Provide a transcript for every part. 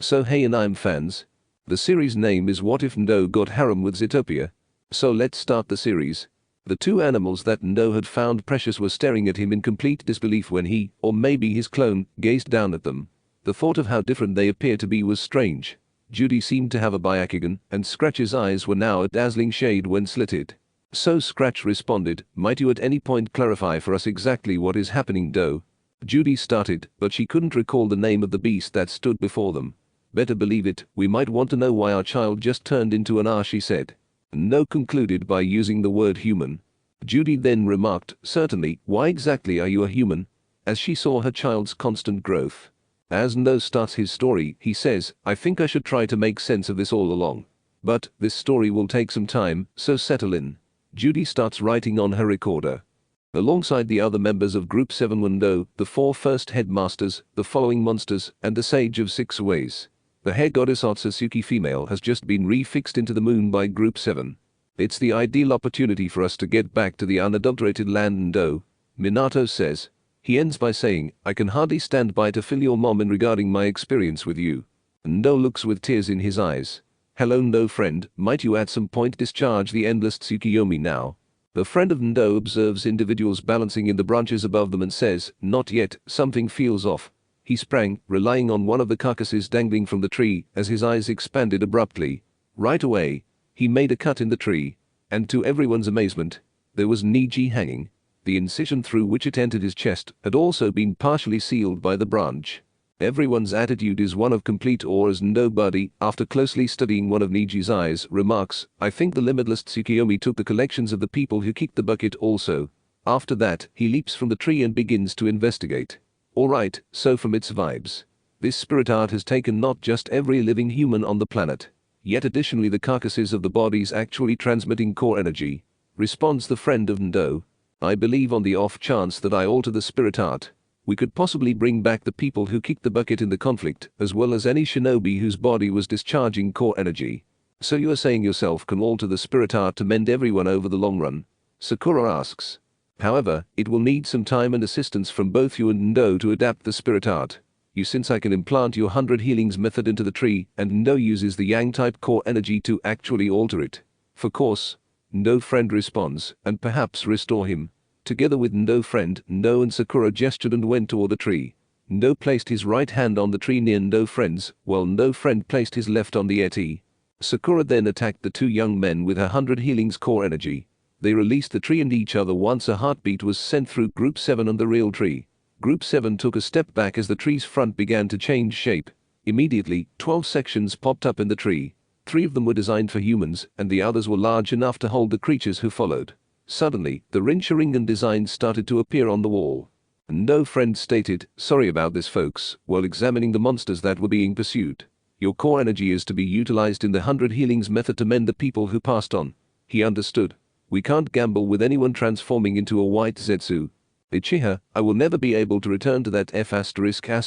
So hey and I'm fans. The series name is What If Ndo Got Harem with Zootopia? So let's start the series. The two animals that Ndo had found precious were staring at him in complete disbelief when he, or maybe his clone, gazed down at them. The thought of how different they appeared to be was strange. Judy seemed to have a Byakugan, and Scratch's eyes were now a dazzling shade when slitted. So Scratch responded, "Might you at any point clarify for us exactly what is happening, Ndo?" Judy started, but she couldn't recall the name of the beast that stood before them. "Better believe it, we might want to know why our child just turned into an R," she said. Ndo concluded by using the word human. Judy then remarked, "Certainly, why exactly are you a human?" as she saw her child's constant growth. As Ndo starts his story, he says, "I think I should try to make sense of this all along. But this story will take some time, so settle in." Judy starts writing on her recorder. Alongside the other members of Group 7 were Ndo, the 4 first headmasters, the following monsters, and the Sage of 6 Ways. The hair goddess Otsutsuki female has just been refixed into the moon by Group 7. "It's the ideal opportunity for us to get back to the unadulterated land, Ndo," Minato says. He ends by saying, "I can hardly stand by to fill your mom in regarding my experience with you." Ndo looks with tears in his eyes. "Hello Ndo friend, might you at some point discharge the endless Tsukiyomi now?" The friend of Ndo observes individuals balancing in the branches above them and says, "Not yet, something feels off." He sprang, relying on one of the carcasses dangling from the tree, as his eyes expanded abruptly. Right away, he made a cut in the tree, and to everyone's amazement, there was Niji hanging. The incision through which it entered his chest had also been partially sealed by the branch. Everyone's attitude is one of complete awe as Nobody, after closely studying one of Niji's eyes, remarks, "I think the limitless Tsukiyomi took the collections of the people who kicked the bucket also." After that, he leaps from the tree and begins to investigate. Alright, so from its vibes, this spirit art has taken not just every living human on the planet, yet additionally the carcasses of the bodies actually transmitting core energy, responds the friend of Ndo. "I believe on the off chance that I alter the spirit art, we could possibly bring back the people who kicked the bucket in the conflict, as well as any shinobi whose body was discharging core energy." "So you are saying yourself can alter the spirit art to mend everyone over the long run?" Sakura asks. "However, it will need some time and assistance from both you and Ndo to adapt the spirit art. Since I can implant your 100 healings method into the tree, and Ndo uses the Yang-type core energy to actually alter it. For course," Ndo friend responds, "and perhaps restore him." Together with Ndo friend, Ndo and Sakura gestured and went toward the tree. Ndo placed his right hand on the tree near Ndo friend's, while Ndo friend placed his left on the eti. Sakura then attacked the two young men with her 100 healings core energy. They released the tree and each other once a heartbeat was sent through Group 7 and the real tree. Group 7 took a step back as the tree's front began to change shape. Immediately, 12 sections popped up in the tree. 3 of them were designed for humans, and the others were large enough to hold the creatures who followed. Suddenly, the Rincharingan designs started to appear on the wall. Ndo friend stated, "Sorry about this folks," while examining the monsters that were being pursued. "Your core energy is to be utilized in the 100 healings method to mend the people who passed on." He understood. "We can't gamble with anyone transforming into a white Zetsu. Uchiha, I will never be able to return to that F**********************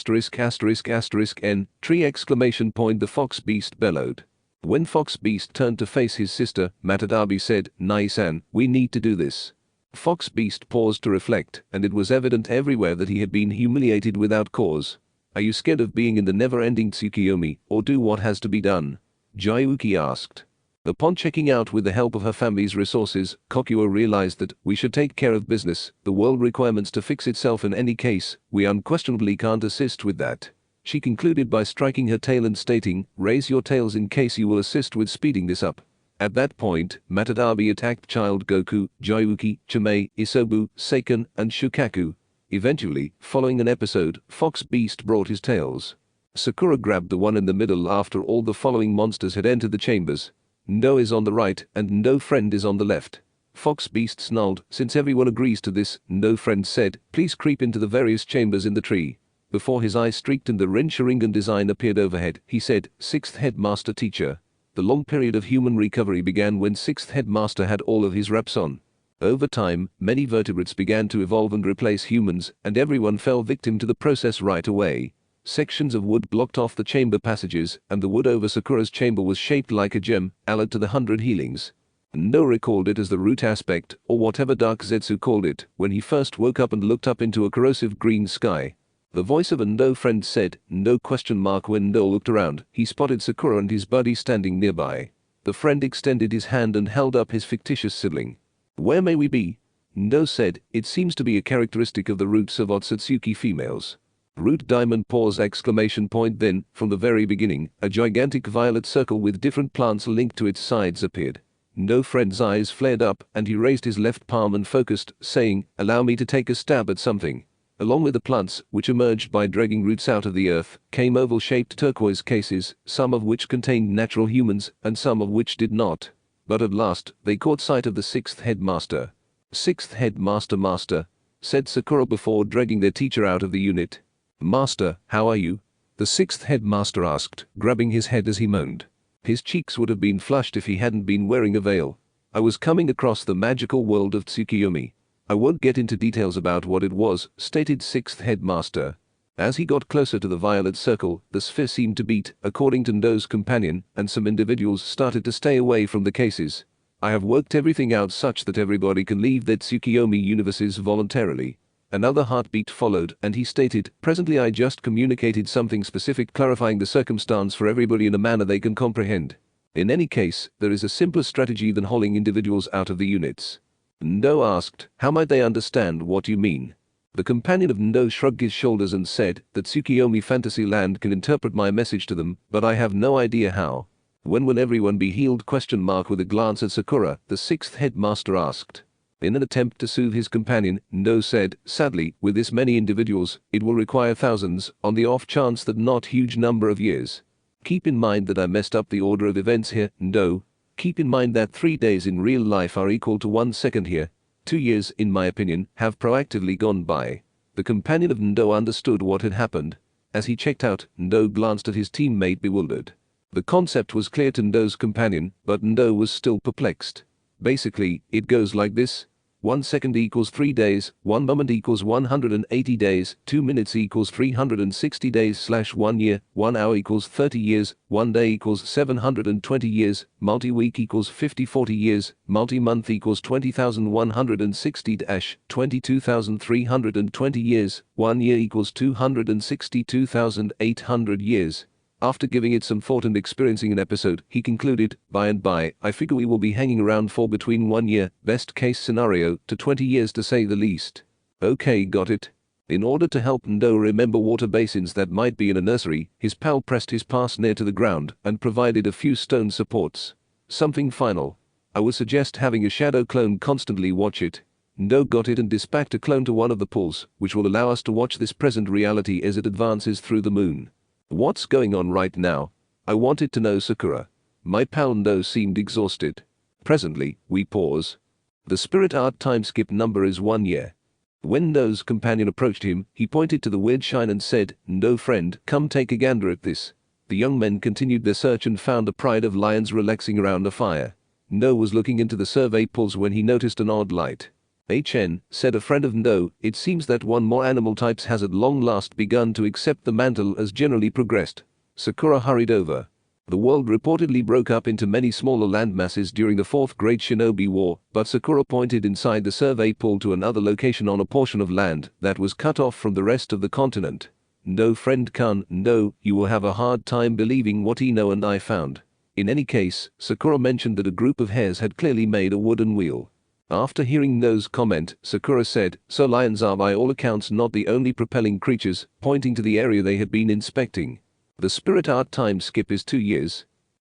N tree exclamation point the fox beast bellowed. When Fox Beast turned to face his sister, Matadabi said, "Nai-san, we need to do this." Fox Beast paused to reflect, and it was evident everywhere that he had been humiliated without cause. "Are you scared of being in the never-ending Tsukiyomi, or do what has to be done?" Jayuki asked. Upon checking out with the help of her family's resources, Kokuo realized that, "We should take care of business, the world requirements to fix itself in any case, we unquestionably can't assist with that." She concluded by striking her tail and stating, "Raise your tails in case you will assist with speeding this up." At that point, Matadabi attacked Child Goku, Jayuki, Chimei, Isobu, Seiken, and Shukaku. Eventually, following an episode, Fox Beast brought his tails. Sakura grabbed the one in the middle after all the following monsters had entered the chambers. Ndo is on the right, and Ndo friend is on the left. Fox Beast snarled, "Since everyone agrees to this," Ndo friend said, "please creep into the various chambers in the tree." Before his eyes streaked and the Rincharingan design appeared overhead, he said, "Sixth headmaster teacher." The long period of human recovery began when 6th headmaster had all of his reps on. Over time, many vertebrates began to evolve and replace humans, and everyone fell victim to the process right away. Sections of wood blocked off the chamber passages, and the wood over Sakura's chamber was shaped like a gem, allied to the 100 healings. No recalled it as the root aspect, or whatever Dark Zetsu called it, when he first woke up and looked up into a corrosive green sky. The voice of a Ndo friend said, "No?" When Ndo looked around, he spotted Sakura and his buddy standing nearby. The friend extended his hand and held up his fictitious sibling. "Where may we be?" Ndo said, "It seems to be a characteristic of the roots of Otsutsuki females." Root diamond pause! Then, from the very beginning, a gigantic violet circle with different plants linked to its sides appeared. Ndo friend's eyes flared up and he raised his left palm and focused, saying, "Allow me to take a stab at something." Along with the plants, which emerged by dragging roots out of the earth, came oval-shaped turquoise cases, some of which contained natural humans, and some of which did not. But at last, they caught sight of the sixth headmaster. "Sixth headmaster, master," said Sakura before dragging their teacher out of the unit. "Master, how are you?" the sixth headmaster asked, grabbing his head as he moaned. His cheeks would have been flushed if he hadn't been wearing a veil. "I was coming across the magical world of Tsukiyomi. I won't get into details about what it was," stated sixth headmaster. As he got closer to the violet circle, the sphere seemed to beat, according to Ndo's companion, and some individuals started to stay away from the cases. "I have worked everything out such that everybody can leave their Tsukiyomi universes voluntarily." Another heartbeat followed, and he stated, "Presently I just communicated something specific clarifying the circumstance for everybody in a manner they can comprehend. In any case, there is a simpler strategy than hauling individuals out of the units." Ndo asked, "How might they understand what you mean?" The companion of Ndo shrugged his shoulders and said, "That Tsukiyomi Fantasyland can interpret my message to them, but I have no idea how." "When will everyone be healed?" With a glance at Sakura, the sixth headmaster asked. In an attempt to soothe his companion, Ndo said, "Sadly, with this many individuals, it will require thousands, on the off chance that not huge number of years. Keep in mind that I messed up the order of events here, Ndo. Keep in mind that 3 days in real life are equal to 1 second here. 2 years, in my opinion, have proactively gone by." The companion of Ndo understood what had happened. As he checked out, Ndo glanced at his teammate bewildered. The concept was clear to Ndo's companion, but Ndo was still perplexed. "Basically, it goes like this. 1 second equals 3 days, 1 moment equals 180 days, 2 minutes equals 360 days / 1 year, 1 hour equals 30 years, 1 day equals 720 years, multi-week equals 50-40 years, multi-month equals 20,160 - 22,320 years, 1 year equals 262,800 years." After giving it some thought and experiencing an episode, he concluded, "By and by, I figure we will be hanging around for between 1 year, best case scenario, to 20 years to say the least." "Okay, got it." In order to help Ndo remember water basins that might be in a nursery, his pal pressed his pass near to the ground and provided a few stone supports. "Something final. I would suggest having a shadow clone constantly watch it." Ndo got it and dispatched a clone to one of the pools, which will allow us to watch this present reality as it advances through the moon. "What's going on right now?" I wanted to know Sakura. My pal Ndo seemed exhausted. Presently, we pause. The spirit art time skip number is 1 year. When Ndo's companion approached him, he pointed to the weird shine and said, "Ndo friend, come take a gander at this." The young men continued their search and found a pride of lions relaxing around a fire. Ndo was looking into the survey pools when he noticed an odd light. "HN," said a friend of Ndo, "it seems that one more animal types has at long last begun to accept the mantle as generally progressed." Sakura hurried over. The world reportedly broke up into many smaller landmasses during the Fourth Great Shinobi War, but Sakura pointed inside the survey pool to another location on a portion of land that was cut off from the rest of the continent. "Ndo friend Kun, Ndo, you will have a hard time believing what Ino and I found." In any case, Sakura mentioned that a group of hares had clearly made a wooden wheel. After hearing No's comment, Sakura said, "So lions are by all accounts not the only propelling creatures," pointing to the area they had been inspecting. "The spirit art time skip is 2 years."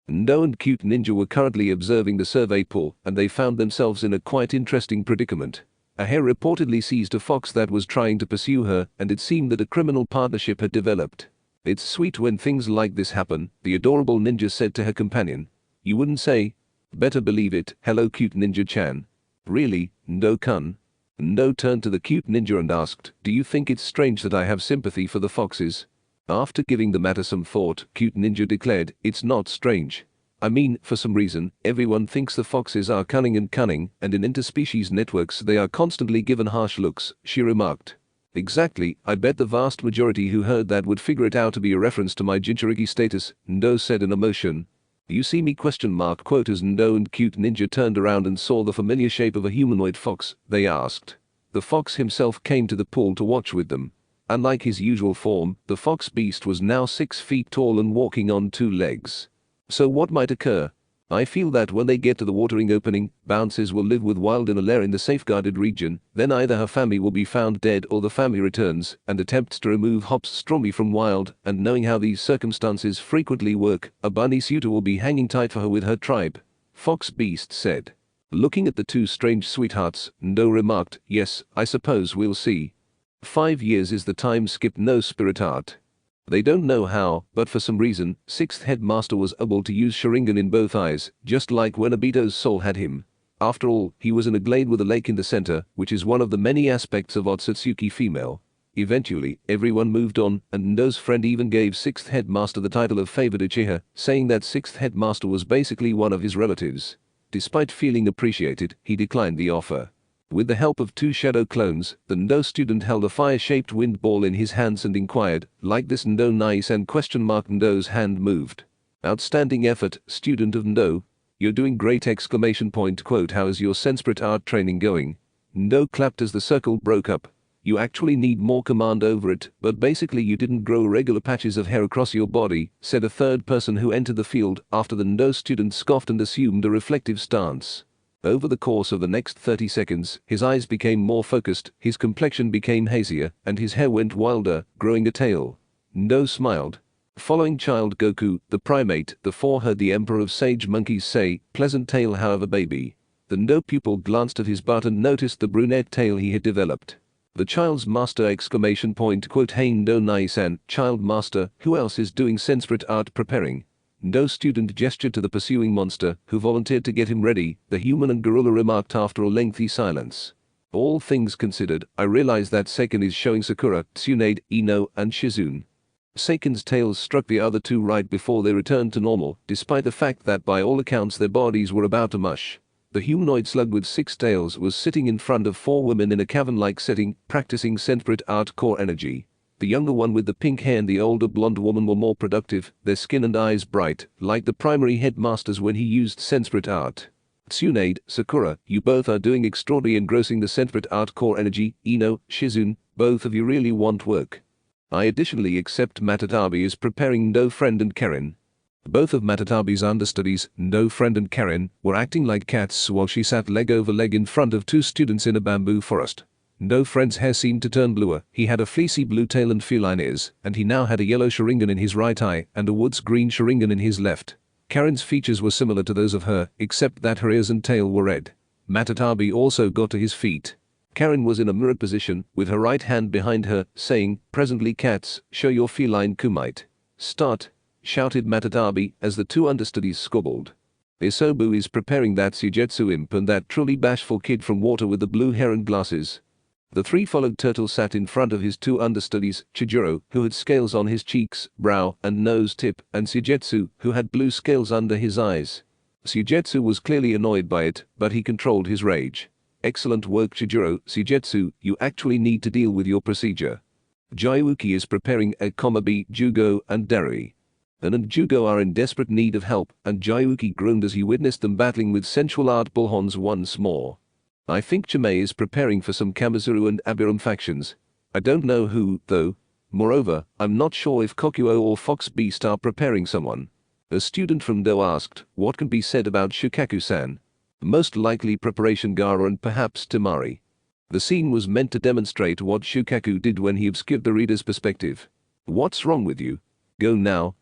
No and Cute Ninja were currently observing the survey pool, and they found themselves in a quite interesting predicament. A hare reportedly seized a fox that was trying to pursue her, and it seemed that a criminal partnership had developed. "It's sweet when things like this happen," the adorable ninja said to her companion. "You wouldn't say?" "Better believe it. Hello Cute Ninja-chan." "Really, Ndo-kun?" Ndo turned to the cute ninja and asked, "Do you think it's strange that I have sympathy for the foxes?" After giving the matter some thought, Cute Ninja declared, "It's not strange. I mean, for some reason, everyone thinks the foxes are cunning, and in interspecies networks they are constantly given harsh looks," she remarked. "Exactly, I bet the vast majority who heard that would figure it out to be a reference to my Jinchuriki status," Ndo said in emotion. "You see me?" Quote as Ndo and Cute Ninja turned around and saw the familiar shape of a humanoid fox, they asked. The fox himself came to the pool to watch with them. Unlike his usual form, the fox beast was now 6 feet tall and walking on 2 legs. So what might occur? I feel that when they get to the watering opening, Bounces will live with Wild in a lair in the safeguarded region, then either her family will be found dead or the family returns and attempts to remove Hops strongly from Wild, and knowing how these circumstances frequently work, a bunny suitor will be hanging tight for her with her tribe. Fox Beast said. Looking at the 2 strange sweethearts, Ndo remarked, yes, I suppose we'll see. 5 years is the time skip no spirit art. They don't know how, but for some reason, 6th headmaster was able to use Sharingan in both eyes, just like when Obito's soul had him. After all, he was in a glade with a lake in the center, which is one of the many aspects of Otsutsuki female. Eventually, everyone moved on, and Ndo's friend even gave 6th headmaster the title of favored Uchiha, saying that 6th headmaster was basically one of his relatives. Despite feeling appreciated, he declined the offer. With the help of 2 shadow clones, the Ndo student held a fire-shaped wind ball in his hands and inquired, like this Ndo nice and ? Ndo's hand moved. Outstanding effort, student of Ndo. You're doing great ! Quote, how is your Sanskrit art training going? Ndo clapped as the circle broke up. You actually need more command over it, but basically you didn't grow regular patches of hair across your body, said a third person who entered the field after the Ndo student scoffed and assumed a reflective stance. Over the course of the next 30 seconds, his eyes became more focused, his complexion became hazier, and his hair went wilder, growing a tail. Ndo smiled. Following Child Goku, the primate, the 4 heard the Emperor of Sage Monkeys say, pleasant tail however baby. The Ndo pupil glanced at his butt and noticed the brunette tail he had developed. The child's master ! Quote, hey Ndo nice-san, child master, who else is doing Sanskrit art preparing? Ndo student gestured to the pursuing monster, who volunteered to get him ready, the human and gorilla remarked after a lengthy silence. All things considered, I realize that Seiken is showing Sakura, Tsunade, Ino, and Shizune. Seiken's tails struck the other 2 right before they returned to normal, despite the fact that by all accounts their bodies were about to mush. The humanoid slug with 6 tails was sitting in front of 4 women in a cavern-like setting, practicing Sanskrit art core energy. The younger one with the pink hair and the older blonde woman were more productive, their skin and eyes bright, like the primary headmaster's when he used Sanskrit art. Tsunade, Sakura, you both are doing extraordinary engrossing the Sanskrit art core energy, Ino, Shizune, both of you really want work. I additionally accept Matatabi is preparing Ndo friend and Karen. Both of Matatabi's understudies, Ndo friend and Karen, were acting like cats while she sat leg over leg in front of 2 students in a bamboo forest. Ndo friend's hair seemed to turn bluer, he had a fleecy blue tail and feline ears, and he now had a yellow Sharingan in his right eye and a woods green Sharingan in his left. Karen's features were similar to those of her, except that her ears and tail were red. Matatabi also got to his feet. Karen was in a mirrored position, with her right hand behind her, saying, presently cats, show your feline kumite. Start, shouted Matatabi as the 2 understudies squabbled. Isobu is preparing that Suigetsu imp and that truly bashful kid from water with the blue hair and glasses. The 3 followed Turtle sat in front of his 2 understudies, Chijiro, who had scales on his cheeks, brow, and nose tip, and Suigetsu, who had blue scales under his eyes. Suigetsu was clearly annoyed by it, but he controlled his rage. Excellent work Chijiro, Suigetsu, you actually need to deal with your procedure. Jayuki is preparing a B, Jugo, and Darui. An and Jugo are in desperate need of help, and Jayuki groaned as he witnessed them battling with sensual art bullhorns once more. I think Chimay is preparing for some Kamizuru and Abiram factions. I don't know who, though. Moreover, I'm not sure if Kokuo or Fox Beast are preparing someone. A student from Do asked, what can be said about Shukaku-san? Most likely preparation Gara and perhaps Tamari. The scene was meant to demonstrate what Shukaku did when he obscured the reader's perspective. What's wrong with you? Go now.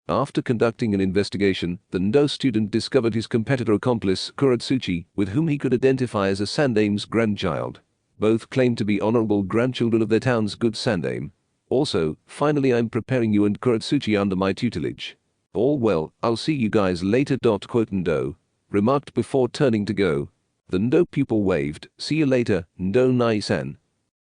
After conducting an investigation, the Ndo student discovered his competitor accomplice, Kuratsuchi, with whom he could identify as a Sandame's grandchild. Both claimed to be honorable grandchildren of their town's good Sandame. Also, finally I'm preparing you and Kuratsuchi under my tutelage. All well, I'll see you guys later. Ndo remarked before turning to go. The Ndo pupil waved, see you later, Ndo Nai-san.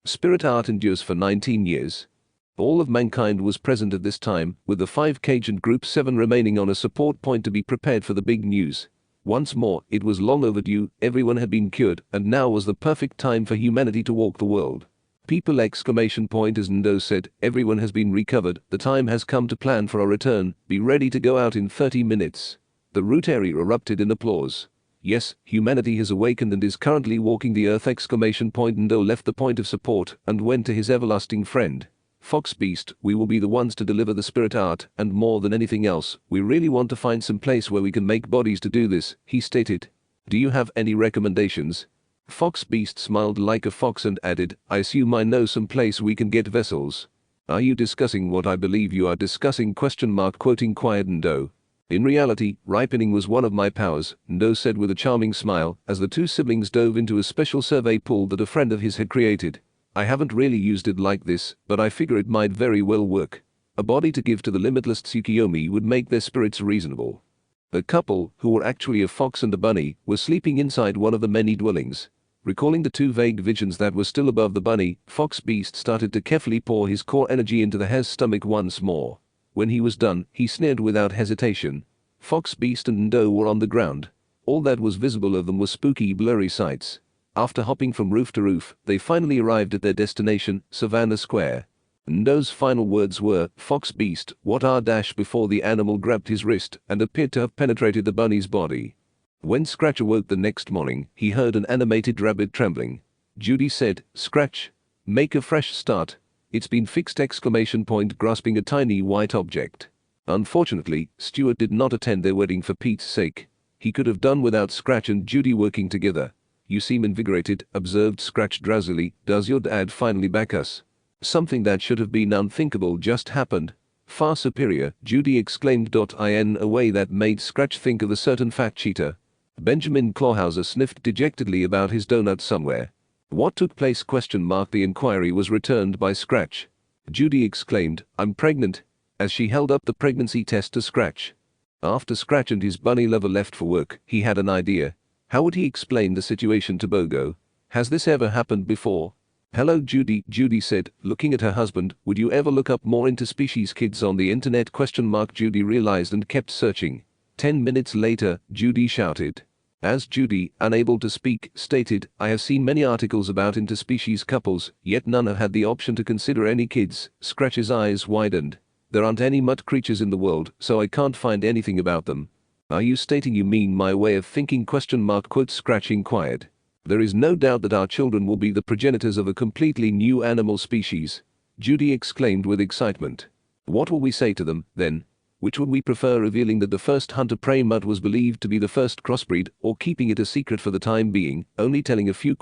Spirit art endures for 19 years. All of mankind was present at this time, with the 5 Cage and Group 7 remaining on a support point to be prepared for the big news. Once more, it was long overdue, everyone had been cured, and now was the perfect time for humanity to walk the world. People! As Ndo said, everyone has been recovered, the time has come to plan for our return, be ready to go out in 30 minutes. The root area erupted in applause. Yes, humanity has awakened and is currently walking the earth! Ndo left the point of support and went to his everlasting friend. Fox Beast, we will be the ones to deliver the spirit art, and more than anything else, we really want to find some place where we can make bodies to do this, he stated. Do you have any recommendations? Fox Beast smiled like a fox and added, I assume I know some place we can get vessels. Are you discussing what I believe you are discussing? Quote inquired Ndo. In reality, ripening was one of my powers, Ndo said with a charming smile, as the two siblings dove into a special survey pool that a friend of his had created. I haven't really used it like this, but I figure it might very well work. A body to give to the limitless Tsukiyomi would make their spirits reasonable. The couple, who were actually a fox and a bunny, were sleeping inside one of the many dwellings. Recalling the two vague visions that were still above the bunny, Fox Beast started to carefully pour his core energy into the hare's stomach once more. When he was done, he sneered without hesitation. Fox Beast and Ndo were on the ground. All that was visible of them was spooky, blurry sights. After hopping from roof to roof, they finally arrived at their destination, Savannah Square. Ndo's final words were, Fox Beast, what are dash before the animal grabbed his wrist and appeared to have penetrated the bunny's body. When Scratch awoke the next morning, he heard an animated rabbit trembling. Judy said, Scratch, make a fresh start. It's been fixed! Grasping a tiny white object. Unfortunately, Stuart did not attend their wedding for Pete's sake. He could have done without Scratch and Judy working together. You seem invigorated, observed Scratch drowsily. Does your dad finally back us? Something that should have been unthinkable just happened. Far superior, Judy exclaimed. In a way that made Scratch think of a certain fat cheater. Benjamin Clawhauser sniffed dejectedly about his donut somewhere. What took place? The inquiry was returned by Scratch. Judy exclaimed, I'm pregnant, as she held up the pregnancy test to Scratch. After Scratch and his bunny lover left for work, he had an idea. How would he explain the situation to Bogo? Has this ever happened before? Hello Judy, Judy said, looking at her husband. Would you ever look up more interspecies kids on the internet? Judy realized and kept searching. 10 minutes later, Judy shouted. As Judy, unable to speak, stated, I have seen many articles about interspecies couples, yet none have had the option to consider any kids. Scratch's eyes widened. There aren't any mutt creatures in the world, so I can't find anything about them. Are you stating you mean my way of thinking? Scratch inquired. There is no doubt that our children will be the progenitors of a completely new animal species. Judy exclaimed with excitement. What will we say to them, then? Which would we prefer, revealing that the first hunter-prey mutt was believed to be the first crossbreed, or keeping it a secret for the time being, only telling a few?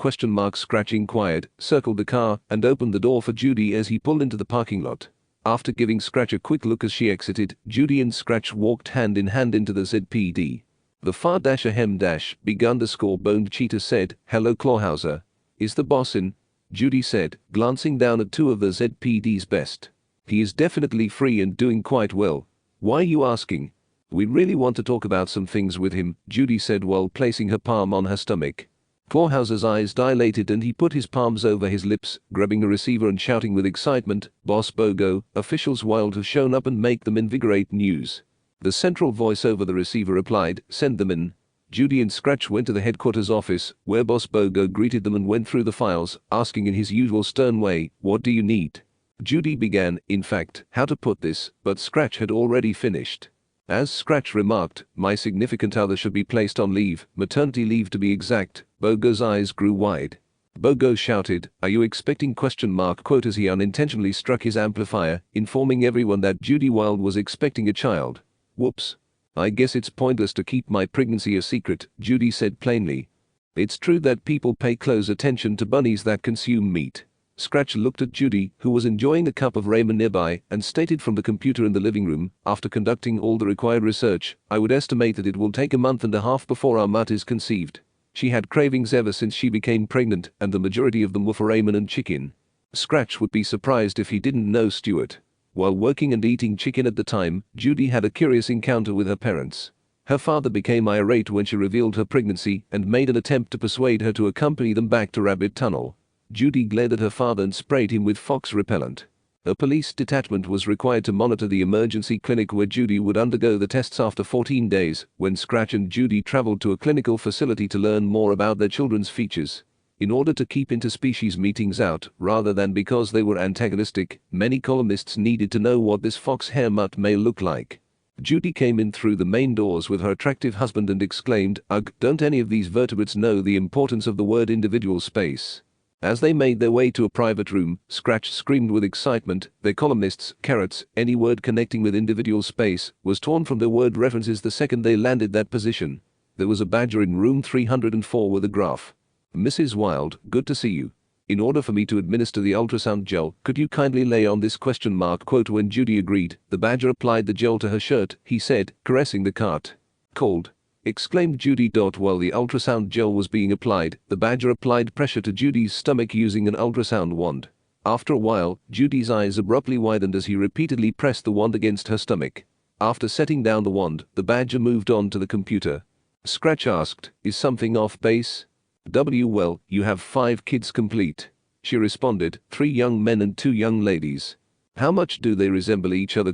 Scratch inquired, circled the car, and opened the door for Judy as he pulled into the parking lot. After giving Scratch a quick look as she exited, Judy and Scratch walked hand in hand into the ZPD. The far-big_boned cheetah said, Hello Clawhauser. Is the boss in? Judy said, glancing down at two of the ZPD's best. He is definitely free and doing quite well. Why are you asking? We really want to talk about some things with him, Judy said while placing her palm on her stomach. Clawhauser's eyes dilated and he put his palms over his lips, grabbing a receiver and shouting with excitement, Boss Bogo, officials wild have shown up and make them invigorate news. The central voice over the receiver replied, send them in. Judy and Scratch went to the headquarters office, where Boss Bogo greeted them and went through the files, asking in his usual stern way, what do you need? Judy began, in fact, how to put this, but Scratch had already finished. As Scratch remarked, my significant other should be placed on leave, maternity leave to be exact. Bogo's eyes grew wide. Bogo shouted, are you expecting? As he unintentionally struck his amplifier, informing everyone that Judy Wild was expecting a child. Whoops. I guess it's pointless to keep my pregnancy a secret, Judy said plainly. It's true that people pay close attention to bunnies that consume meat. Scratch looked at Judy, who was enjoying a cup of ramen nearby, and stated from the computer in the living room, after conducting all the required research, I would estimate that it will take a month and a half before our mutt is conceived. She had cravings ever since she became pregnant, and the majority of them were for ramen and chicken. Scratch would be surprised if he didn't know Stuart. While working and eating chicken at the time, Judy had a curious encounter with her parents. Her father became irate when she revealed her pregnancy and made an attempt to persuade her to accompany them back to Rabbit Tunnel. Judy glared at her father and sprayed him with fox repellent. A police detachment was required to monitor the emergency clinic where Judy would undergo the tests after 14 days, when Scratch and Judy traveled to a clinical facility to learn more about their children's features. In order to keep interspecies meetings out, rather than because they were antagonistic, many columnists needed to know what this fox hare mutt may look like. Judy came in through the main doors with her attractive husband and exclaimed, Ugh, don't any of these vertebrates know the importance of the word individual space? As they made their way to a private room, Scratch screamed with excitement. Their columnists, carrots, any word connecting with individual space, was torn from their word references the second they landed that position. There was a badger in room 304 with a graph. Mrs. Wilde, good to see you. In order for me to administer the ultrasound gel, could you kindly lay on this ? Quote. When Judy agreed, the badger applied the gel to her shirt, he said, caressing the cart. Cold! Exclaimed Judy. While the ultrasound gel was being applied, the badger applied pressure to Judy's stomach using an ultrasound wand. After a while, Judy's eyes abruptly widened as he repeatedly pressed the wand against her stomach. After setting down the wand, the badger moved on to the computer. Scratch asked, is something off base? Well, you have 5 kids complete. She responded, 3 young men and 2 young ladies. How much do they resemble each other?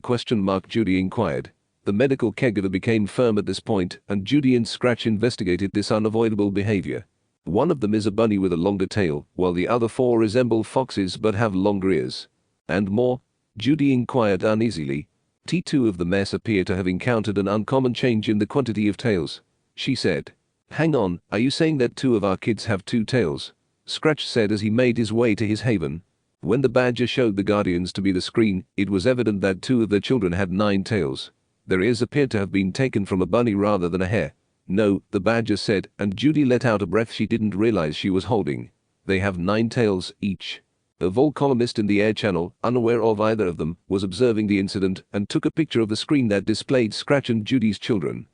Judy inquired. The medical caregiver became firm at this point, and Judy and Scratch investigated this unavoidable behavior. One of them is a bunny with a longer tail, while the other 4 resemble foxes but have longer ears. And more? Judy inquired uneasily. T2 of the mess appear to have encountered an uncommon change in the quantity of tails. She said. Hang on, are you saying that 2 of our kids have 2 tails? Scratch said as he made his way to his haven. When the badger showed the guardians to be the screen, it was evident that 2 of their children had 9 tails. Their ears appeared to have been taken from a bunny rather than a hare. No, the badger said, and Judy let out a breath she didn't realize she was holding. They have 9 tails each. A vol columnist in the air channel, unaware of either of them, was observing the incident and took a picture of the screen that displayed Scratch and Judy's children.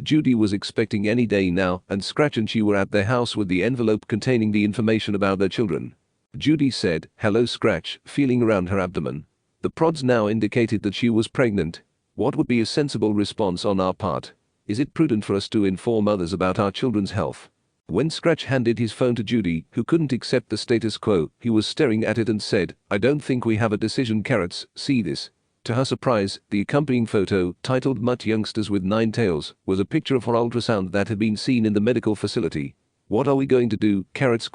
Judy was expecting any day now, and Scratch and she were at their house with the envelope containing the information about their children. Judy said, hello Scratch, feeling around her abdomen. The prods now indicated that she was pregnant. What would be a sensible response on our part? Is it prudent for us to inform others about our children's health? When Scratch handed his phone to Judy, who couldn't accept the status quo, he was staring at it and said, I don't think we have a decision. Carrots, see this. To her surprise, the accompanying photo, titled Mutt Youngsters with 9 Tails, was a picture of her ultrasound that had been seen in the medical facility. What are we going to do? Carrots?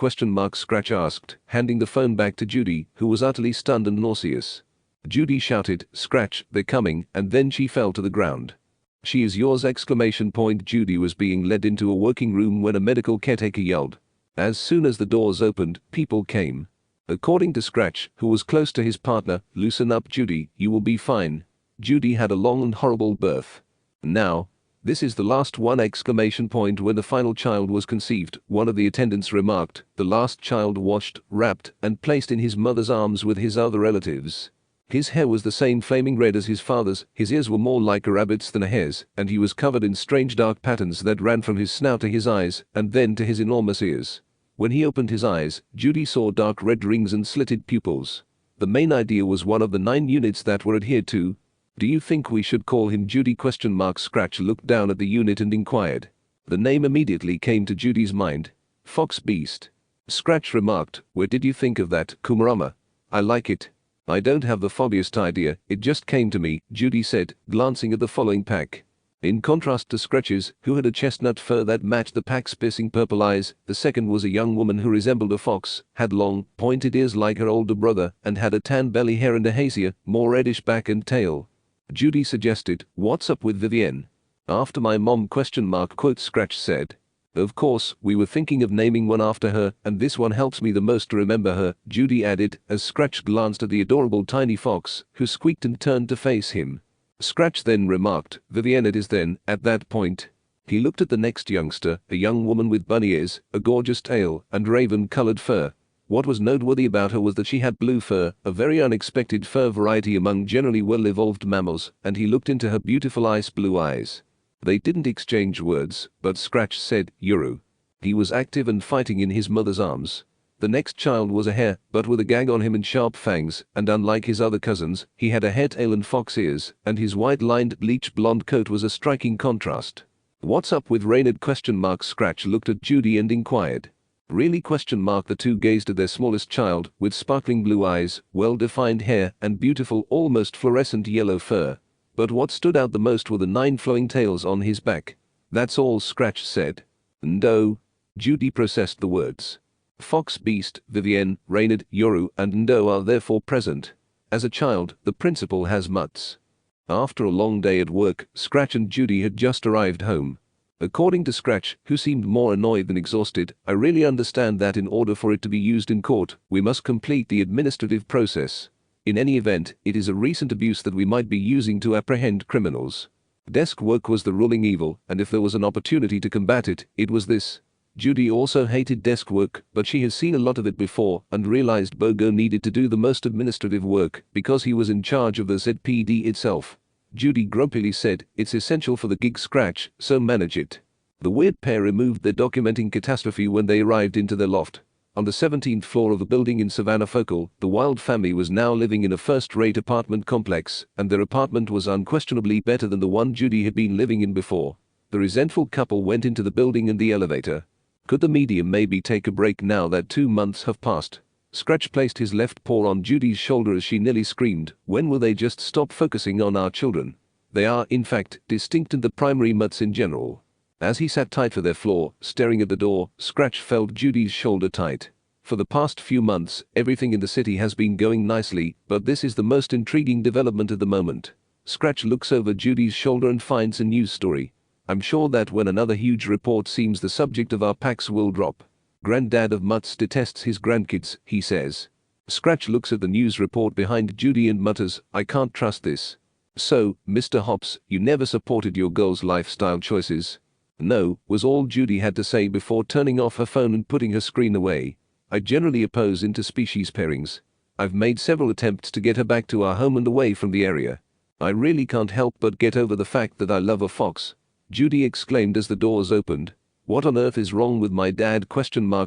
Scratch asked, handing the phone back to Judy, who was utterly stunned and nauseous. Judy shouted, Scratch, they're coming, and then she fell to the ground. She is yours! Judy was being led into a working room when a medical caretaker yelled. As soon as the doors opened, people came. According to Scratch, who was close to his partner, loosen up Judy, you will be fine. Judy had a long and horrible birth. Now, this is the last one! When the final child was conceived, one of the attendants remarked, the last child washed, wrapped, and placed in his mother's arms with his other relatives. His hair was the same flaming red as his father's, his ears were more like a rabbit's than a hare's, and he was covered in strange dark patterns that ran from his snout to his eyes, and then to his enormous ears. When he opened his eyes, Judy saw dark red rings and slitted pupils. The main idea was one of the 9 units that were adhered to. Do you think we should call him Judy? Scratch looked down at the unit and inquired. The name immediately came to Judy's mind. Fox Beast. Scratch remarked, where did you think of that, Kumarama? I like it. I don't have the foggiest idea, it just came to me, Judy said, glancing at the following pack. In contrast to Scratch's, who had a chestnut fur that matched the pack's piercing purple eyes, the second was a young woman who resembled a fox, had long, pointed ears like her older brother, and had a tan belly hair and a hazier, more reddish back and tail. Judy suggested, what's up with Vivienne? After my mom? Scratch said. Of course, we were thinking of naming one after her, and this one helps me the most to remember her, Judy added, as Scratch glanced at the adorable tiny fox, who squeaked and turned to face him. Scratch then remarked, Vivienne it is then. At that point, he looked at the next youngster, a young woman with bunny ears, a gorgeous tail, and raven-colored fur. What was noteworthy about her was that she had blue fur, a very unexpected fur variety among generally well-evolved mammals, and he looked into her beautiful ice blue eyes. They didn't exchange words, but Scratch said, Yuru. He was active and fighting in his mother's arms. The next child was a hare, but with a gag on him and sharp fangs, and unlike his other cousins, he had a hare tail and fox ears, and his white-lined bleach blonde coat was a striking contrast. What's up with Reynard? Scratch looked at Judy and inquired. Really? The two gazed at their smallest child, with sparkling blue eyes, well-defined hair, and beautiful almost fluorescent yellow fur. But what stood out the most were the 9 flowing tails on his back. That's all, Scratch said. Ndo. Judy processed the words. Fox Beast, Vivienne, Reynard, Yoru, and Ndo are therefore present. As a child, the principal has mutts. After a long day at work, Scratch and Judy had just arrived home. According to Scratch, who seemed more annoyed than exhausted, I really understand that in order for it to be used in court, we must complete the administrative process. In any event, it is a recent abuse that we might be using to apprehend criminals. Desk work was the ruling evil, and if there was an opportunity to combat it, it was this. Judy also hated desk work, but she has seen a lot of it before and realized Bogo needed to do the most administrative work because he was in charge of the ZPD itself. Judy grumpily said, "It's essential for the gig, Scratch, so manage it." The weird pair removed their documenting catastrophe when they arrived into their loft. On the 17th floor of a building in Savannah Focal, the Wild family was now living in a first-rate apartment complex, and their apartment was unquestionably better than the one Judy had been living in before. The resentful couple went into the building in the elevator. Could the medium maybe take a break now that 2 months have passed? Scratch placed his left paw on Judy's shoulder as she nearly screamed, "When will they just stop focusing on our children? They are, in fact, distinct in the primary mutts in general." As he sat tight for their floor, staring at the door, Scratch felt Judy's shoulder tight. For the past few months, everything in the city has been going nicely, but this is the most intriguing development at the moment. Scratch looks over Judy's shoulder and finds a news story. "I'm sure that when another huge report seems the subject of our packs will drop. Granddad of Mutts detests his grandkids," he says. Scratch looks at the news report behind Judy and mutters, "I can't trust this." "So, Mr. Hops, you never supported your girl's lifestyle choices?" "No," was all Judy had to say before turning off her phone and putting her screen away. "I generally oppose interspecies pairings. I've made several attempts to get her back to our home and away from the area. I really can't help but get over the fact that I love a fox," Judy exclaimed as the doors opened. "What on earth is wrong with my dad?"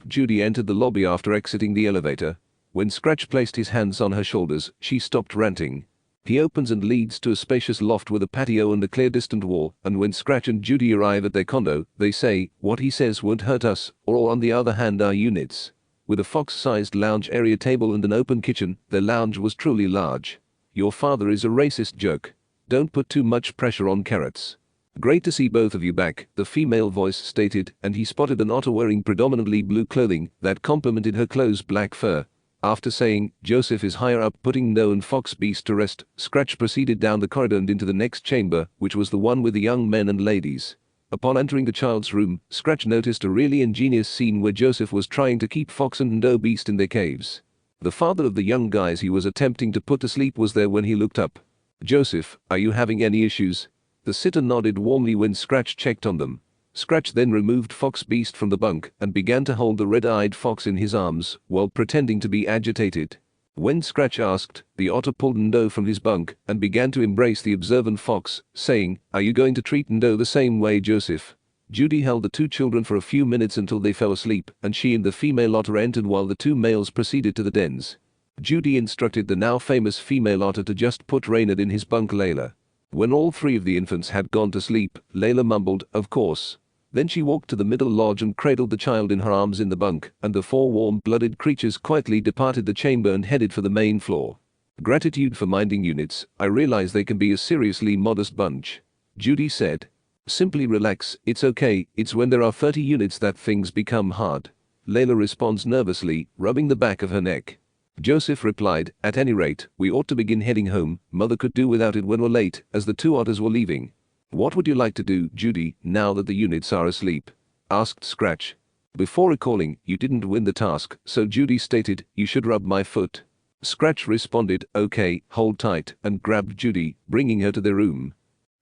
Judy entered the lobby after exiting the elevator. When Scratch placed his hands on her shoulders, she stopped ranting. He opens and leads to a spacious loft with a patio and a clear distant wall, and when Scratch and Judy arrive at their condo, they say, "What he says won't hurt us, or on the other hand our units." With a fox-sized lounge area table and an open kitchen, their lounge was truly large. "Your father is a racist jerk. Don't put too much pressure on carrots." "Great to see both of you back," the female voice stated, and he spotted an otter wearing predominantly blue clothing that complemented her clothes' black fur. After saying, "Joseph is higher up," putting No and Fox Beast to rest, Scratch proceeded down the corridor and into the next chamber, which was the one with the young men and ladies. Upon entering the child's room, Scratch noticed a really ingenious scene where Joseph was trying to keep Fox and No Beast in their caves. The father of the young guys he was attempting to put to sleep was there when he looked up. "Joseph, are you having any issues?" The sitter nodded warmly when Scratch checked on them. Scratch then removed Fox Beast from the bunk and began to hold the red-eyed fox in his arms while pretending to be agitated. When Scratch asked, the otter pulled Ndo from his bunk and began to embrace the observant fox, saying, "Are you going to treat Ndo the same way, Joseph?" Judy held the two children for a few minutes until they fell asleep, and she and the female otter entered while the two males proceeded to the dens. Judy instructed the now famous female otter to just put Reynard in his bunk Layla. When all three of the infants had gone to sleep, Layla mumbled, "Of course." Then she walked to the middle lodge and cradled the child in her arms in the bunk, and the four warm-blooded creatures quietly departed the chamber and headed for the main floor. "Gratitude for minding units, I realize they can be a seriously modest bunch," Judy said. "Simply relax, it's okay, it's when there are 30 units that things become hard." Layla responds nervously, rubbing the back of her neck. Joseph replied, "At any rate, we ought to begin heading home. Mother could do without it when we're late," as the two otters were leaving. "What would you like to do, Judy, now that the units are asleep?" asked Scratch. Before recalling, "You didn't win the task," so Judy stated, "You should rub my foot." Scratch responded, "Okay, hold tight," and grabbed Judy, bringing her to their room.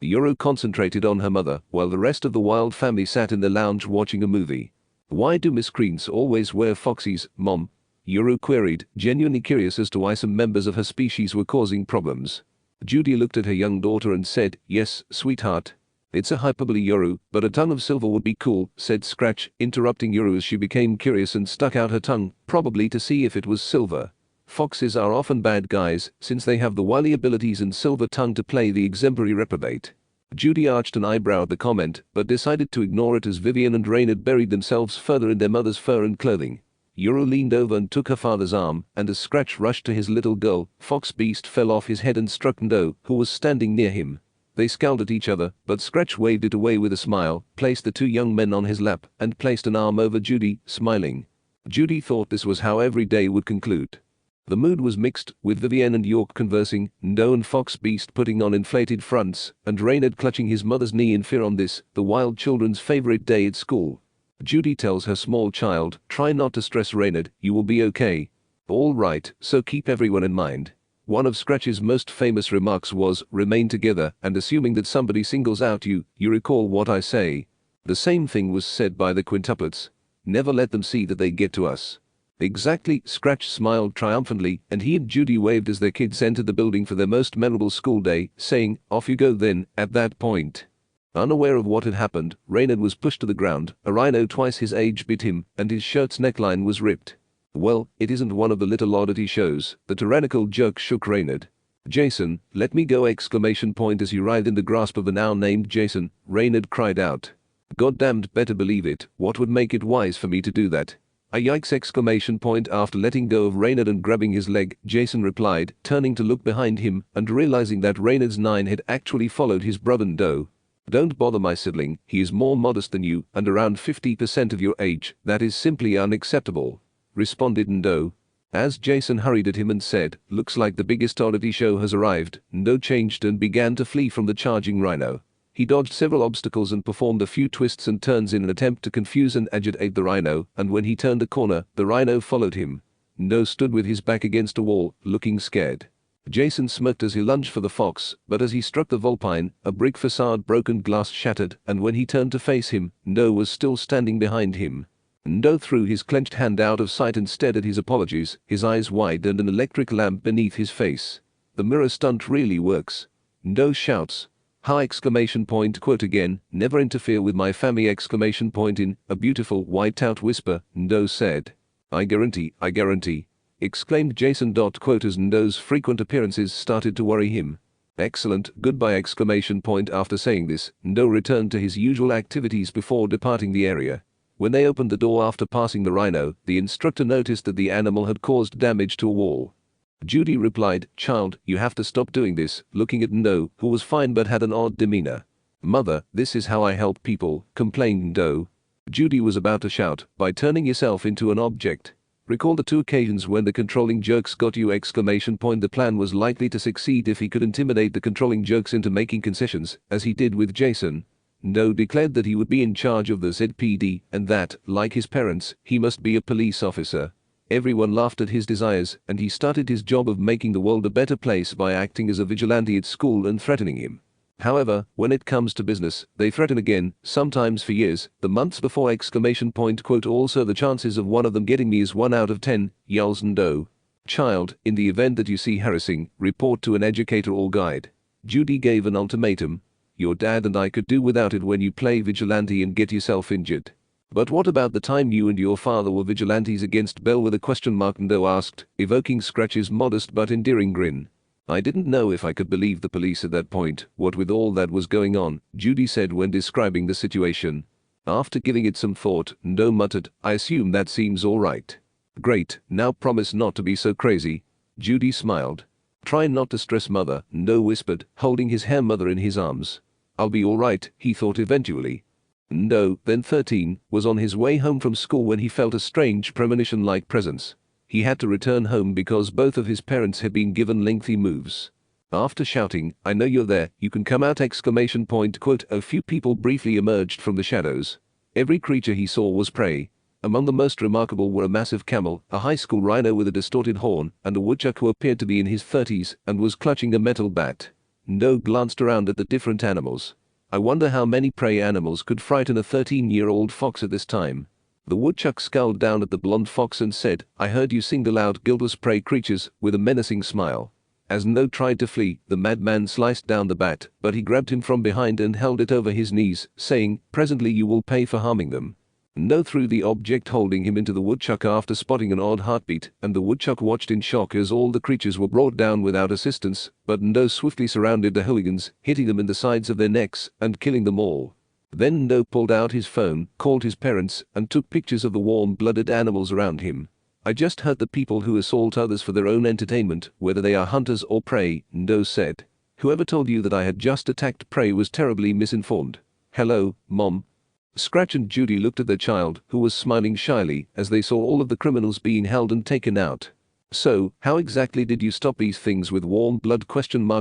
Yoru concentrated on her mother, while the rest of the Wild family sat in the lounge watching a movie. "Why do miscreants always wear foxies, Mom?" Yoru queried, genuinely curious as to why some members of her species were causing problems. Judy looked at her young daughter and said, "Yes, sweetheart. It's a hyperbole, Yoru, but a tongue of silver would be cool," said Scratch, interrupting Yoru as she became curious and stuck out her tongue, probably to see if it was silver. Foxes are often bad guys, since they have the wily abilities and silver tongue to play the exemplary reprobate. Judy arched an eyebrow at the comment, but decided to ignore it as Vivian and Reynard buried themselves further in their mother's fur and clothing. Yoru leaned over and took her father's arm, and as Scratch rushed to his little girl, Fox Beast fell off his head and struck Ndo, who was standing near him. They scowled at each other, but Scratch waved it away with a smile, placed the two young men on his lap, and placed an arm over Judy, smiling. Judy thought this was how every day would conclude. The mood was mixed, with Vivienne and York conversing, Ndo and Fox Beast putting on inflated fronts, and Reynard clutching his mother's knee in fear on this, the wild children's favorite day at school. Judy tells her small child, "Try not to stress, Reynard, you will be okay." "All right, so keep everyone in mind." One of Scratch's most famous remarks was, "Remain together, and assuming that somebody singles out you, you recall what I say." The same thing was said by the quintuplets. "Never let them see that they get to us." Exactly, Scratch smiled triumphantly, and he and Judy waved as their kids entered the building for their most memorable school day, saying, "Off you go then." At that point, unaware of what had happened, Reynard was pushed to the ground, a rhino twice his age bit him, and his shirt's neckline was ripped. "Well, it isn't one of the little oddity shows." The tyrannical jerk shook Reynard. "Jason, let me go!" Exclamation point as he writhed in the grasp of the now named Jason, Reynard cried out. "Goddamned better believe it, what would make it wise for me to do that?" "A yikes!" Exclamation point after letting go of Reynard and grabbing his leg, Jason replied, turning to look behind him and realizing that Reynard's 9 had actually followed his brother Ndo. "Don't bother my sibling, he is more modest than you and around 50% of your age, that is simply unacceptable," responded Ndo. As Jason hurried at him and said, "Looks like the biggest oddity show has arrived," Ndo changed and began to flee from the charging rhino. He dodged several obstacles and performed a few twists and turns in an attempt to confuse and agitate the rhino, and when he turned a corner, the rhino followed him. Ndo stood with his back against a wall, looking scared. Jason smirked as he lunged for the fox, but as he struck the vulpine, a brick facade broke and glass shattered, and when he turned to face him, Ndo was still standing behind him. Ndo threw his clenched hand out of sight and stared at his apologies, his eyes wide and an electric lamp beneath his face. "The mirror stunt really works." Ndo shouts. "Ha!" Exclamation point quote again, "Never interfere with my family!" Exclamation point in a beautiful white-out whisper, Ndo said. I guarantee," exclaimed Jason. Quote as Ndo's frequent appearances started to worry him. "Excellent, goodbye!" Exclamation point after saying this, Ndo returned to his usual activities before departing the area. When they opened the door after passing the rhino, the instructor noticed that the animal had caused damage to a wall. Judy replied, "Child, you have to stop doing this," looking at Ndo, who was fine but had an odd demeanor. "Mother, this is how I help people," complained Ndo. Judy was about to shout, "By turning yourself into an object." Recall the 2 occasions when the controlling jerks got you! Exclamation point The plan was likely to succeed if he could intimidate the controlling jerks into making concessions, as he did with Jason. Ndo declared that he would be in charge of the ZPD, and that, like his parents, he must be a police officer. Everyone laughed at his desires, and he started his job of making the world a better place by acting as a vigilante at school and threatening him. However, when it comes to business, they threaten again, sometimes for years, the months before! Exclamation point quote Also the chances of one of them getting me is 1 out of 10, yells Ndo. "Child, in the event that you see harassing, report to an educator or guide." Judy gave an ultimatum. "Your dad and I could do without it when you play vigilante and get yourself injured." "But what about the time you and your father were vigilantes against Belle with a question mark?" Ndo asked, evoking Scratch's modest but endearing grin. "I didn't know if I could believe the police at that point, what with all that was going on," Judy said when describing the situation. After giving it some thought, Ndo muttered, "I assume that seems alright." "Great, now promise not to be so crazy." Judy smiled. "Try not to stress, mother," Ndo whispered, holding his hair mother in his arms. "I'll be alright," he thought eventually. Ndo, then 13, was on his way home from school when he felt a strange premonition-like presence. He had to return home because both of his parents had been given lengthy moves. After shouting, "I know you're there, you can come out!" Exclamation point quote A few people briefly emerged from the shadows. Every creature he saw was prey. Among the most remarkable were a massive camel, a high school rhino with a distorted horn, and a woodchuck who appeared to be in his 30s and was clutching a metal bat. Ndo glanced around at the different animals. "I wonder how many prey animals could frighten a 13-year-old fox at this time." The woodchuck scowled down at the blonde fox and said, "I heard you single out guiltless prey creatures," with a menacing smile. As Ndo tried to flee, the madman sliced down the bat, but he grabbed him from behind and held it over his knees, saying, "Presently you will pay for harming them." Ndo threw the object holding him into the woodchuck after spotting an odd heartbeat, and the woodchuck watched in shock as all the creatures were brought down without assistance, but Ndo swiftly surrounded the hooligans, hitting them in the sides of their necks and killing them all. Then Ndo pulled out his phone, called his parents, and took pictures of the warm-blooded animals around him. "I just hurt the people who assault others for their own entertainment, whether they are hunters or prey," Ndo said. "Whoever told you that I had just attacked prey was terribly misinformed. Hello, Mom." Scratch and Judy looked at their child, who was smiling shyly as they saw all of the criminals being held and taken out. So, how exactly did you stop these things with warm blood?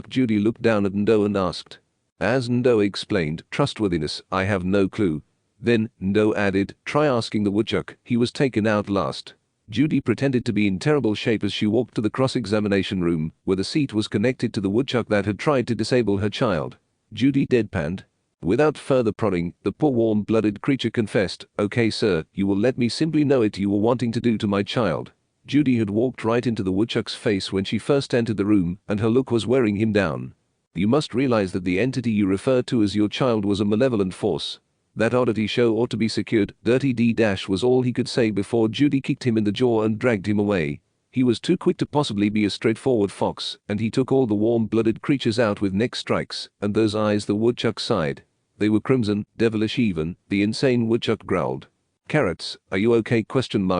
Judy looked down at Ndo and asked. As Ndo explained, trustworthiness, I have no clue. Then, Ndo added, try asking the woodchuck, he was taken out last. Judy pretended to be in terrible shape as she walked to the cross-examination room, where the seat was connected to the woodchuck that had tried to disable her child. Judy deadpanned. Without further prodding, the poor warm-blooded creature confessed, okay sir, you will let me simply know it you were wanting to do to my child. Judy had walked right into the woodchuck's face when she first entered the room, and her look was wearing him down. You must realize that the entity you refer to as your child was a malevolent force. That oddity show ought to be secured, dirty D- was all he could say before Judy kicked him in the jaw and dragged him away. He was too quick to possibly be a straightforward fox, and he took all the warm-blooded creatures out with neck strikes, and those eyes the woodchuck sighed. They were crimson, devilish even, the insane woodchuck growled. Carrots, are you okay?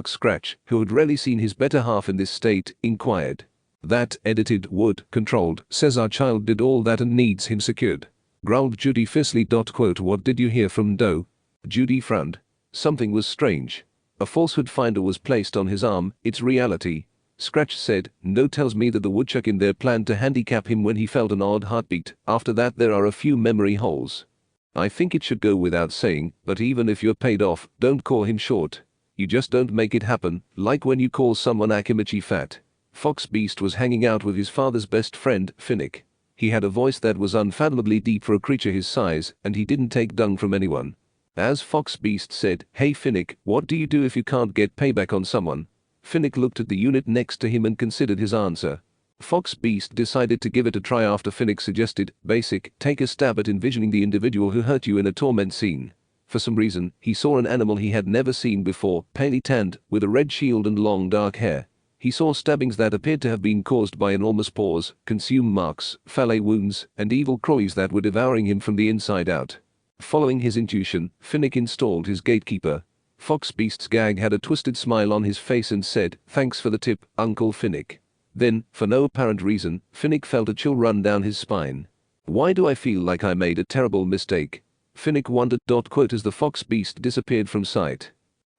Scratch, who had rarely seen his better half in this state, inquired. That edited wood controlled, says our child did all that and needs him secured. Growled Judy fiercely. What did you hear from Doe? Judy frowned. Something was strange. A falsehood finder was placed on his arm, it's reality. Scratch said, Doe tells me that the woodchuck in there planned to handicap him when he felt an odd heartbeat. After that there are a few memory holes. I think it should go without saying, but even if you're paid off, don't call him short. You just don't make it happen, like when you call someone Akimichi fat. Fox Beast was hanging out with his father's best friend, Finnick. He had a voice that was unfathomably deep for a creature his size, and he didn't take dung from anyone. As Fox Beast said, hey Finnick, what do you do if you can't get payback on someone? Finnick looked at the unit next to him and considered his answer. Fox Beast decided to give it a try after Finnick suggested, basic, take a stab at envisioning the individual who hurt you in a torment scene. For some reason, he saw an animal he had never seen before, palely tanned, with a red shield and long dark hair. He saw stabbings that appeared to have been caused by enormous paws, consume marks, fillet wounds, and evil crawlies that were devouring him from the inside out. Following his intuition, Finnick installed his gatekeeper. Fox Beast's gag had a twisted smile on his face and said, thanks for the tip, Uncle Finnick. Then, for no apparent reason, Finnick felt a chill run down his spine. Why do I feel like I made a terrible mistake? Finnick wondered. As the Fox Beast disappeared from sight.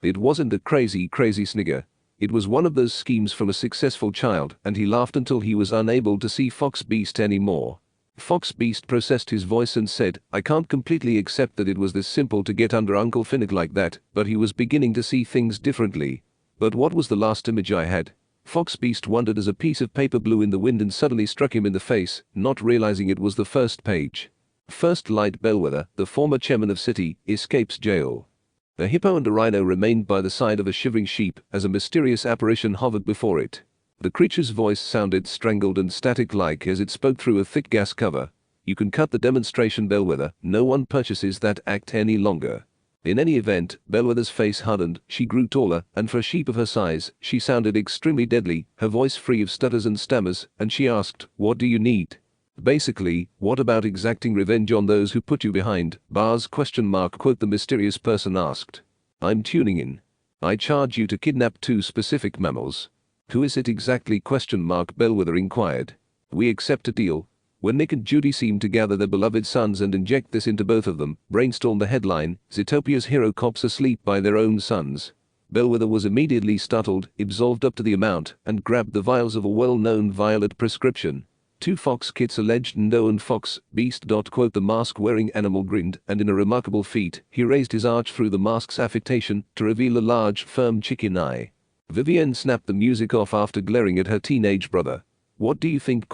It wasn't a crazy snigger. It was one of those schemes from a successful child, and he laughed until he was unable to see Fox Beast anymore. Fox Beast processed his voice and said, I can't completely accept that it was this simple to get under Uncle Finnick like that, but he was beginning to see things differently. But what was the last image I had? Fox Beast wondered as a piece of paper blew in the wind and suddenly struck him in the face, not realizing it was the first page. First Light Bellwether, the former chairman of City, escapes jail. A hippo and a rhino remained by the side of a shivering sheep as a mysterious apparition hovered before it. The creature's voice sounded strangled and static-like as it spoke through a thick gas cover. You can cut the demonstration Bellwether, no one purchases that act any longer. In any event, Bellwether's face hardened, she grew taller, and for a sheep of her size, she sounded extremely deadly, her voice free of stutters and stammers, and she asked, what do you need? Basically, what about exacting revenge on those who put you behind bars? The mysterious person asked. I'm tuning in. I charge you to kidnap 2 specific mammals. Who is it exactly? Bellwether inquired. We accept a deal. When Nick and Judy seemed to gather their beloved sons and inject this into both of them, brainstorm the headline, Zootopia's hero cops asleep by their own sons. Bellwether was immediately startled, absolved up to the amount, and grabbed the vials of a well-known violet prescription. 2 fox kits alleged Ndo and Fox Beast. The mask-wearing animal grinned, and in a remarkable feat, he raised his arch through the mask's affectation to reveal a large, firm chicken eye. Vivienne snapped the music off after glaring at her teenage brother. What do you think?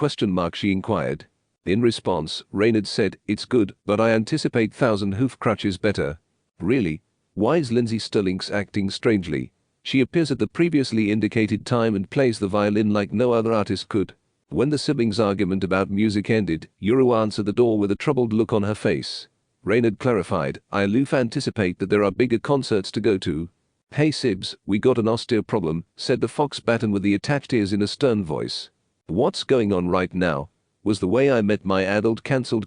She inquired. In response, Reynard said, it's good, but I anticipate Thousand Hoof Crutches better. Really? Why is Lindsay Sterling's acting strangely? She appears at the previously indicated time and plays the violin like no other artist could. When the siblings' argument about music ended, Yuru answered the door with a troubled look on her face. Reynard clarified, I aloof anticipate that there are bigger concerts to go to. Hey Sibs, we got an austere problem, said the fox baton with the attached ears in a stern voice. What's going on right now? Was the way I met my adult cancelled?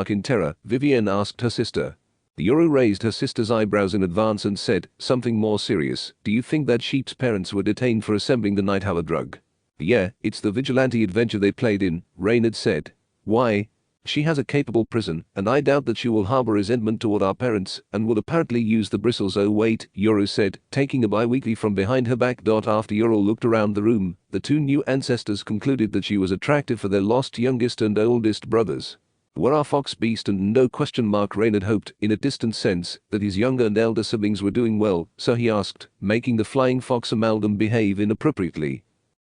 In terror, Vivienne asked her sister. Yuru raised her sister's eyebrows in advance and said, something more serious. Do you think that sheep's parents were detained for assembling the Night Howler drug? Yeah, it's the vigilante adventure they played in, Reynard said. Why? She has a capable prison, and I doubt that she will harbor resentment toward our parents and will apparently use the bristles. Oh wait, Yoru said, taking a bi-weekly from behind her back. After Yoru looked around the room, the two new ancestors concluded that she was attractive for their lost youngest and oldest brothers. Were our Fox Beast and No? Reynard hoped, in a distant sense, that his younger and elder siblings were doing well, so he asked, making the flying fox amalgam behave inappropriately.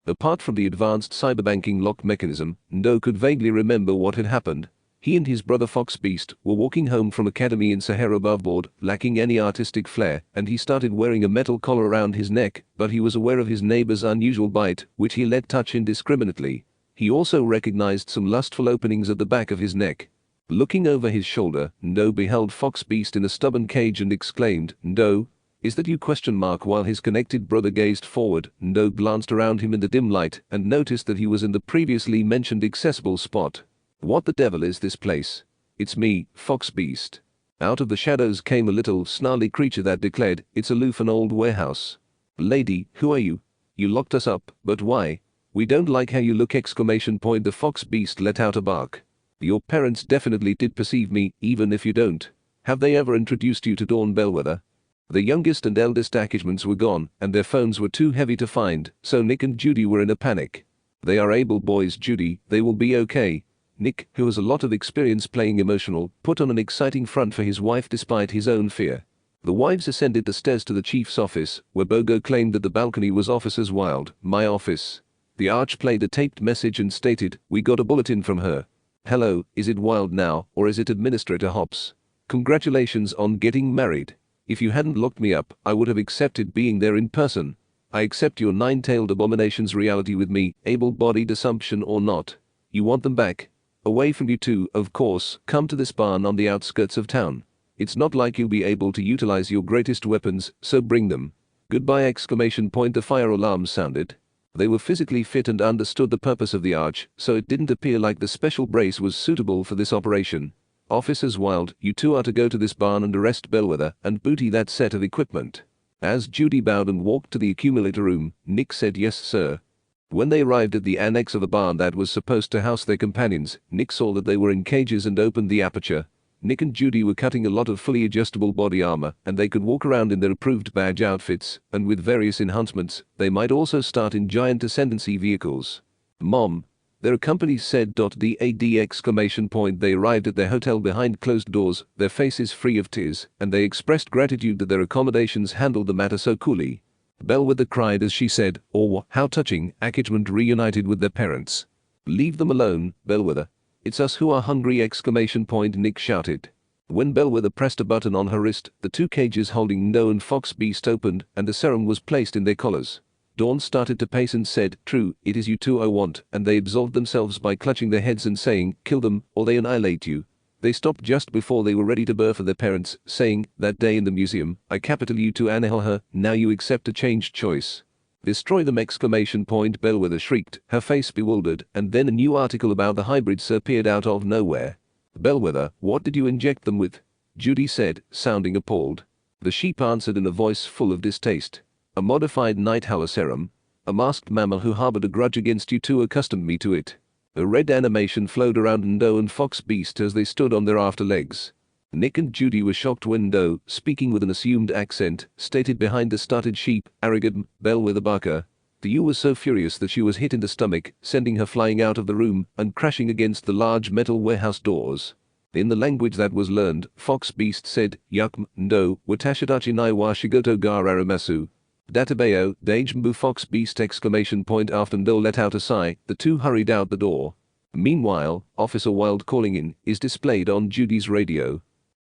Apart from the advanced cyberbanking lock mechanism, No could vaguely remember what had happened. He and his brother Fox Beast were walking home from academy in Sahara aboveboard, lacking any artistic flair, and he started wearing a metal collar around his neck, but he was aware of his neighbor's unusual bite, which he let touch indiscriminately. He also recognized some lustful openings at the back of his neck. Looking over his shoulder, No beheld Fox Beast in a stubborn cage and exclaimed, "No? Is that you?" While his connected brother gazed forward, No glanced around him in the dim light and noticed that he was in the previously mentioned accessible spot. "What the devil is this place?" "It's me, Fox Beast." Out of the shadows came a little, snarly creature that declared, "It's aloof, an old warehouse." "Lady, who are you? You locked us up, but why?" "We don't like how you look!" The Fox Beast let out a bark. "Your parents definitely did perceive me, even if you don't. Have they ever introduced you to Dawn Bellwether?" The youngest and eldest Ackermans were gone, and their phones were too heavy to find, so Nick and Judy were in a panic. "They are able boys, Judy, they will be okay." Nick, who has a lot of experience playing emotional, put on an exciting front for his wife despite his own fear. The wives ascended the stairs to the chief's office, where Bogo claimed that the balcony was Officer's Wild. "My office." The Arch played a taped message and stated, "We got a bulletin from her." "Hello, is it Wild now, or is it Administrator Hops? Congratulations on getting married. If you hadn't locked me up, I would have accepted being there in person. I accept your nine-tailed abomination's reality with me, able-bodied assumption or not. You want them back? Away from you two, of course. Come to this barn on the outskirts of town. It's not like you'll be able to utilize your greatest weapons, so bring them." "Goodbye!" The fire alarm sounded. They were physically fit and understood the purpose of the Arch, so it didn't appear like the special brace was suitable for this operation. "Officers Wild, you two are to go to this barn and arrest Bellwether and booty that set of equipment." As Judy bowed and walked to the accumulator room, Nick said, "Yes, sir." When they arrived at the annex of a barn that was supposed to house their companions, Nick saw that they were in cages and opened the aperture. Nick and Judy were cutting a lot of fully adjustable body armor, and they could walk around in their approved badge outfits, and with various enhancements, they might also start in giant ascendancy vehicles. "Mom," their companies said. They arrived at their hotel behind closed doors, their faces free of tears, and they expressed gratitude that their accommodations handled the matter so coolly. Bellwether cried as she said, "Oh, how touching!" Ackerman reunited with their parents. "Leave them alone, Bellwether. It's us who are hungry!" Nick shouted. When Bellwether pressed a button on her wrist, the two cages holding No and Fox Beast opened, and the serum was placed in their collars. Dawn started to pace and said, "True, it is you two I want," and they absolved themselves by clutching their heads and saying, "Kill them, or they annihilate you." They stopped just before they were ready to burr for their parents, saying, "That day in the museum, I capital you to annihilate her, now you accept a changed choice." "Destroy them!" Bellwether shrieked, her face bewildered, and then a new article about the hybrids appeared out of nowhere. "Bellwether, what did you inject them with?" Judy said, sounding appalled. The sheep answered in a voice full of distaste. "A modified night howler serum. A masked mammal who harbored a grudge against you two accustomed me to it." A red animation flowed around No and Fox Beast as they stood on their after legs. Nick and Judy were shocked when No, speaking with an assumed accent, stated behind the started sheep, "Arrogant Bellwether Barker." The ewe was so furious that she was hit in the stomach, sending her flying out of the room and crashing against the large metal warehouse doors. In the language that was learned, Fox Beast said, "Yakm, No, Watashitachi nai wa shigoto ga aramasu." "Databeo, Dajmbu." Fox Beast! After No let out a sigh, the two hurried out the door. Meanwhile, Officer Wild calling in is displayed on Judy's radio.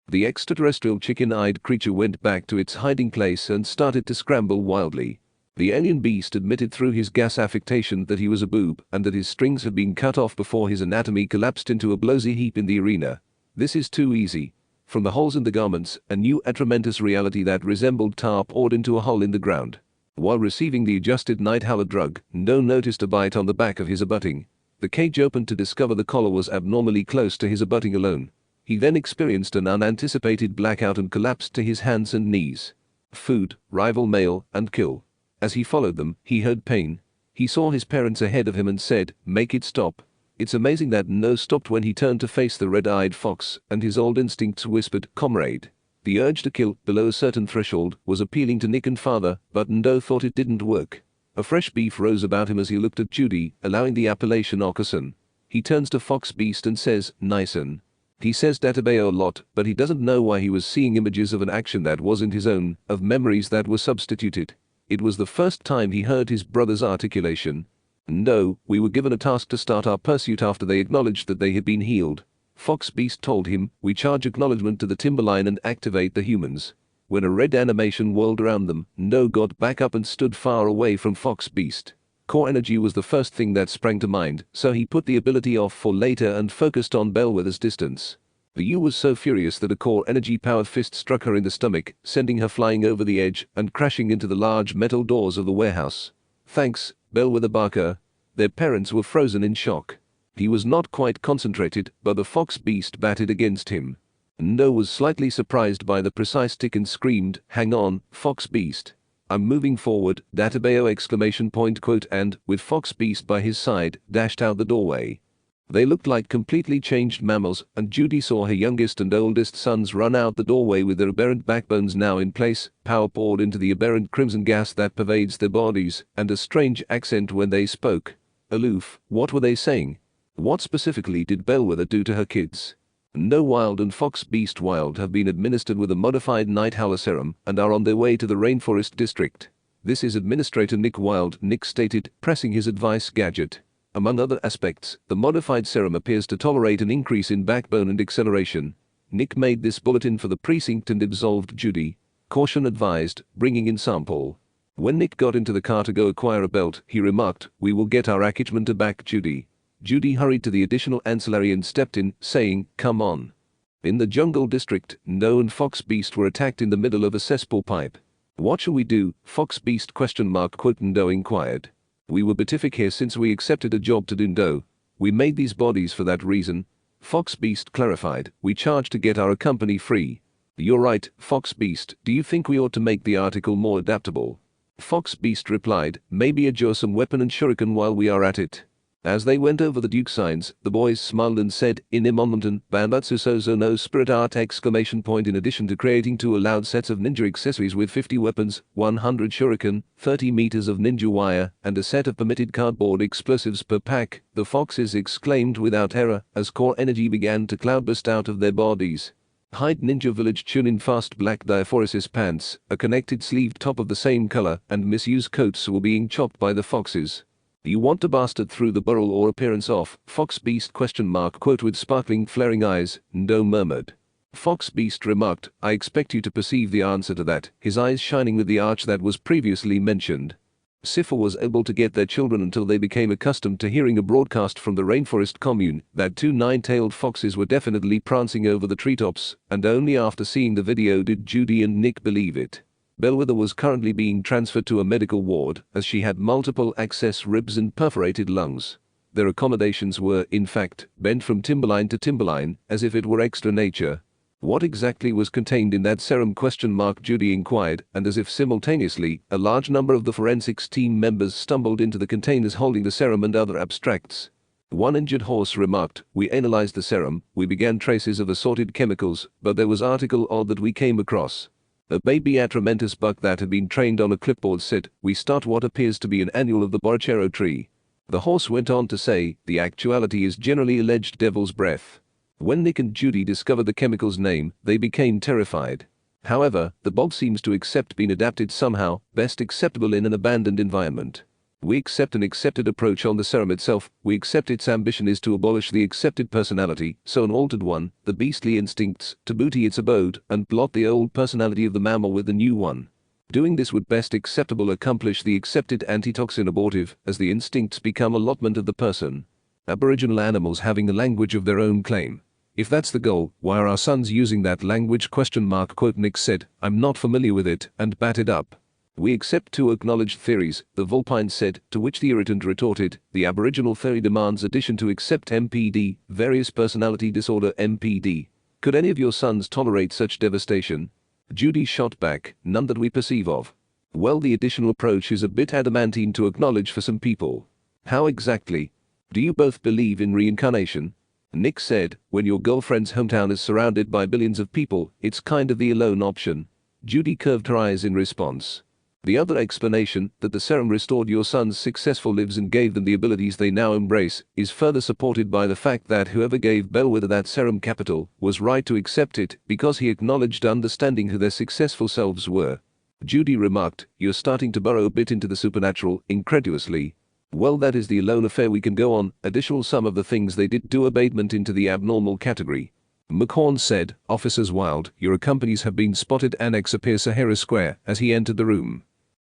The extraterrestrial chicken-eyed creature went back to its hiding place and started to scramble wildly. The alien beast admitted through his gas affectation that he was a boob and that his strings had been cut off before his anatomy collapsed into a blowsy heap in the arena. This is too easy. From the holes in the garments, a new atramentus reality that resembled tar poured into a hole in the ground. While receiving the adjusted night howler drug, No noticed a bite on the back of his abutting. The cage opened to discover the collar was abnormally close to his abutting alone. He then experienced an unanticipated blackout and collapsed to his hands and knees. Food, rival male, and kill. As he followed them, he heard pain. He saw his parents ahead of him and said, "Make it stop." It's amazing that No stopped when he turned to face the red-eyed fox, and his old instincts whispered, "Comrade." The urge to kill, below a certain threshold, was appealing to Nick and father, but No thought it didn't work. A fresh beef rose about him as he looked at Judy, allowing the appellation Ockerson. He turns to Fox Beast and says, "Nice-un." He says Databeo a lot, but he doesn't know why he was seeing images of an action that wasn't his own, of memories that were substituted. It was the first time he heard his brother's articulation. "No, we were given a task to start our pursuit after they acknowledged that they had been healed." Fox Beast told him, "We charge acknowledgement to the timberline and activate the humans." When a red animation whirled around them, No got back up and stood far away from Fox Beast. Core energy was the first thing that sprang to mind, so he put the ability off for later and focused on Bellwether's distance. The U was so furious that a core energy-powered fist struck her in the stomach, sending her flying over the edge and crashing into the large metal doors of the warehouse. "Thanks, Bellwether Barker." Their parents were frozen in shock. He was not quite concentrated, but the Fox Beast batted against him. No was slightly surprised by the precise tick and screamed, "Hang on, Fox Beast. I'm moving forward," Databeo exclamation point quote, and, with Fox Beast by his side, dashed out the doorway. They looked like completely changed mammals, and Judy saw her youngest and oldest sons run out the doorway with their aberrant backbones now in place, power poured into the aberrant crimson gas that pervades their bodies, and a strange accent when they spoke. Aloof, what were they saying? What specifically did Bellwether do to her kids? No Wild and Fox Beast Wild have been administered with a modified night howler serum and are on their way to the Rainforest District. This is Administrator Nick Wild, Nick stated, pressing his advice gadget. Among other aspects, the modified serum appears to tolerate an increase in backbone and acceleration. Nick made this bulletin for the precinct and absolved Judy. Caution advised, bringing in sample. When Nick got into the car to go acquire a belt, he remarked, "We will get our accouchement to back Judy." Judy hurried to the additional ancillary and stepped in, saying, "Come on." In the jungle district, No and Fox Beast were attacked in the middle of a cesspool pipe. "What shall we do?" Fox Beast quote No inquired. "We were beatific here since we accepted a job to do No. We made these bodies for that reason." Fox Beast clarified, "We charge to get our company free." "You're right, Fox Beast. Do you think we ought to make the article more adaptable?" Fox Beast replied, "Maybe adjure some weapon and shuriken while we are at it." As they went over the Duke signs, the boys smiled and said, "In Imonmonton, Banbatsu Sozo no Spirit Art exclamation point." In addition to creating 2 allowed sets of ninja accessories with 50 weapons, 100 shuriken, 30 meters of ninja wire, and a set of permitted cardboard explosives per pack, the foxes exclaimed without error as core energy began to cloudburst out of their bodies. Hide Ninja Village Chunin fast black diaphoresis pants, a connected sleeved top of the same color, and misused coats were being chopped by the foxes. "You want to bastard through the burrow or appearance off?" Fox Beast quote with sparkling flaring eyes, No murmured. Fox Beast remarked, "I expect you to perceive the answer to that," his eyes shining with the arch that was previously mentioned. Siffer was able to get their children until they became accustomed to hearing a broadcast from the rainforest commune that 2 nine-tailed foxes were definitely prancing over the treetops, and only after seeing the video did Judy and Nick believe it. Bellwether was currently being transferred to a medical ward as she had multiple access ribs and perforated lungs. Their accommodations were, in fact, bent from timberline to timberline as if it were extra nature. "What exactly was contained in that serum?" Judy inquired, and as if simultaneously, a large number of the forensics team members stumbled into the containers holding the serum and other abstracts. One injured horse remarked, "We analyzed the serum, we began traces of assorted chemicals, but there was article odd that we came across. A baby atramentus buck that had been trained on a clipboard said, 'We start what appears to be an annual of the borachero tree.'" The horse went on to say, "The actuality is generally alleged devil's breath." When Nick and Judy discovered the chemical's name, they became terrified. However, the bog seems to accept being adapted somehow, best acceptable in an abandoned environment. "We accept an accepted approach on the serum itself. We accept its ambition is to abolish the accepted personality, so an altered one, the beastly instincts, to booty its abode and blot the old personality of the mammal with the new one. Doing this would best acceptable accomplish the accepted antitoxin abortive as the instincts become allotment of the person. Aboriginal animals having a language of their own claim. If that's the goal, why are our sons using that language? Nick said, "I'm not familiar with it," and batted up. "We accept 2 acknowledged theories," the Vulpine said, to which the irritant retorted, "The Aboriginal theory demands addition to accept MPD, various personality disorder MPD. Could any of your sons tolerate such devastation?" Judy shot back, "None that we perceive of." "Well, the additional approach is a bit adamantine to acknowledge for some people." "How exactly?" Do you both believe in reincarnation? Nick said, when your girlfriend's hometown is surrounded by billions of people, it's kind of the alone option. Judy curved her eyes in response. The other explanation, that the serum restored your son's successful lives and gave them the abilities they now embrace, is further supported by the fact that whoever gave Bellwether that serum capital was right to accept it because he acknowledged understanding who their successful selves were. Judy remarked, you're starting to burrow a bit into the supernatural, incredulously. Well, that is the alone affair we can go on. Additional some of the things they did do abatement into the abnormal category. McHorn said, Officers Wilde, your companies have been spotted annex appear Sahara Square as he entered the room.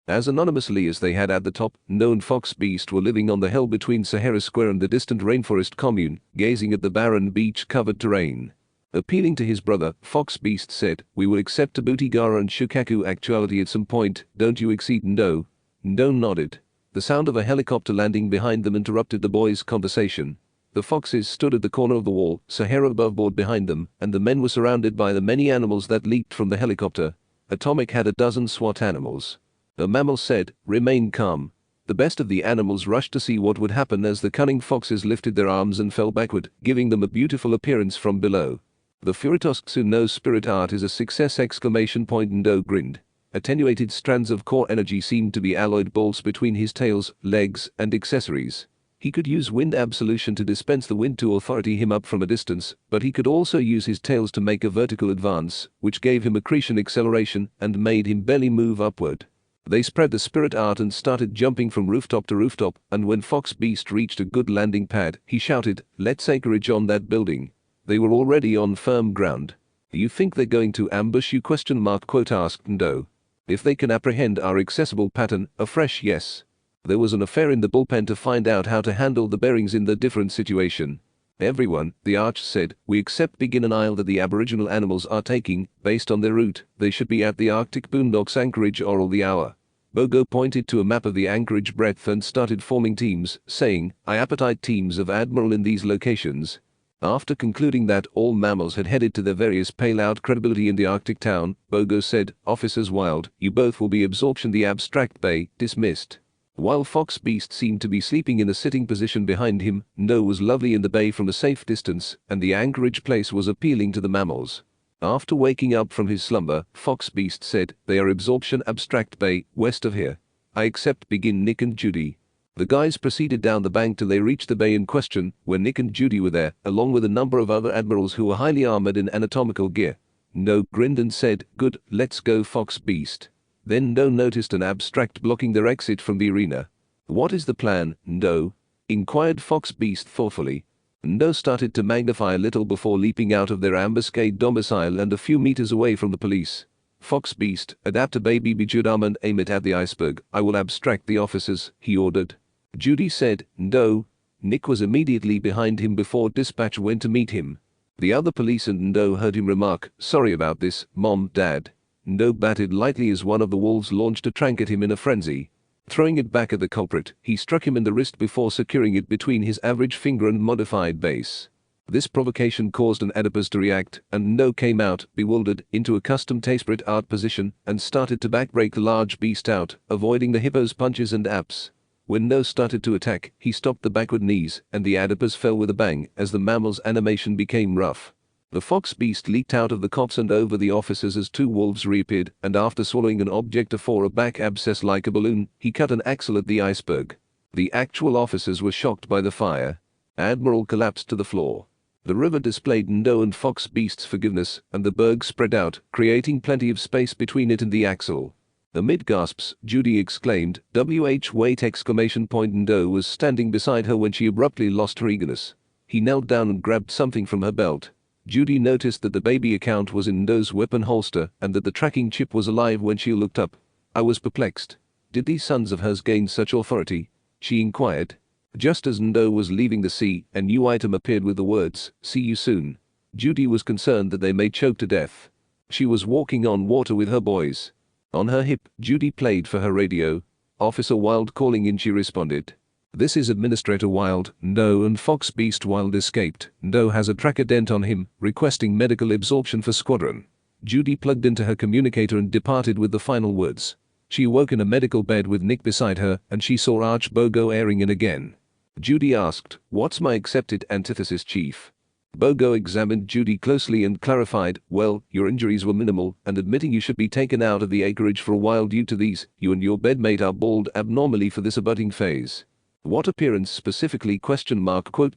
As anonymously as they had at the top, known Fox Beast were living on the hill between Sahara Square and the distant rainforest commune, gazing at the barren beach-covered terrain. Appealing to his brother, Fox Beast said, we will accept Tabutigara and Shukaku actuality at some point, don't you exceed Ndo? Ndo nodded. The sound of a helicopter landing behind them interrupted the boys' conversation. The foxes stood at the corner of the wall, Sahara aboveboard behind them, and the men were surrounded by the many animals that leaped from the helicopter. Atomic had a dozen SWAT animals. A mammal said, remain calm. The best of the animals rushed to see what would happen as the cunning foxes lifted their arms and fell backward, giving them a beautiful appearance from below. The Furitosksu no spirit art is a success! Ndo grinned. Attenuated strands of core energy seemed to be alloyed bolts between his tails, legs, and accessories. He could use wind absolution to dispense the wind to authority him up from a distance, but he could also use his tails to make a vertical advance, which gave him accretion acceleration and made him belly move upward. They spread the spirit art and started jumping from rooftop to rooftop, and when Fox Beast reached a good landing pad, he shouted, let's anchorage on that building. They were already on firm ground. You think they're going to ambush you? Quote asked Ndo. If they can apprehend our accessible pattern, a fresh yes. There was an affair in the bullpen to find out how to handle the bearings in the different situation. Everyone, the arch said, we accept Beginner Isle that the aboriginal animals are taking, based on their route, they should be at the Arctic Boondocks anchorage or all the hour. Bogo pointed to a map of the anchorage breadth and started forming teams, saying, I appetite teams of Admiral in these locations. After concluding that all mammals had headed to their various pale-out credibility in the Arctic town, Bogo said, Officers Wilde, you both will be absorption the abstract bay, dismissed. While Fox Beast seemed to be sleeping in a sitting position behind him, No was lovely in the bay from a safe distance, and the anchorage place was appealing to the mammals. After waking up from his slumber, Fox Beast said, they are absorption abstract bay, west of here. I accept begin Nick and Judy. The guys proceeded down the bank till they reached the bay in question, where Nick and Judy were there, along with a number of other admirals who were highly armored in anatomical gear. No grinned and said, good, let's go Fox Beast. Then No noticed an abstract blocking their exit from the arena. What is the plan, No? Inquired Fox Beast thoughtfully. No started to magnify a little before leaping out of their ambuscade domicile and a few meters away from the police. Fox Beast, adapt a baby Bijudam and aim it at the iceberg. I will abstract the officers, he ordered. Judy said, No. Nick was immediately behind him before dispatch went to meet him. The other police and No heard him remark, sorry about this, Mom, Dad. No batted lightly as one of the wolves launched a trank at him in a frenzy. Throwing it back at the culprit, he struck him in the wrist before securing it between his average finger and modified base. This provocation caused an Oedipus to react, and No came out, bewildered, into a custom spirit art position and started to backbreak the large beast out, avoiding the hippo's punches and apps. When No started to attack, he stopped the backward knees, and the Oedipus fell with a bang as the mammal's animation became rough. The Fox Beast leaped out of the cops and over the officers as two wolves reappeared, and after swallowing an object for a back abscess like a balloon, he cut an axle at the iceberg. The actual officers were shocked by the fire. Admiral collapsed to the floor. The river displayed No and Fox Beast's forgiveness, and the berg spread out, creating plenty of space between it and the axle. Amid gasps, Judy exclaimed, wait! No was standing beside her when she abruptly lost her eagerness. He knelt down and grabbed something from her belt. Judy noticed that the baby account was in No's weapon holster and that the tracking chip was alive when she looked up. I was perplexed. Did these sons of hers gain such authority? She inquired. Just as No was leaving the sea, a new item appeared with the words, see you soon. Judy was concerned that they may choke to death. She was walking on water with her boys. On her hip, Judy played for her radio. Officer Wilde calling in, she responded. This is Administrator Wilde. No and Fox Beast Wilde escaped. No has a tracker dent on him, requesting medical absorption for squadron. Judy plugged into her communicator and departed with the final words. She awoke in a medical bed with Nick beside her, and she saw Arch Bogo airing in again. Judy asked, "What's my accepted antithesis, Chief?" Bogo examined Judy closely and clarified, "Well, your injuries were minimal, and admitting you should be taken out of the acreage for a while due to these, you and your bedmate are bald abnormally for this abutting phase." "What appearance specifically?"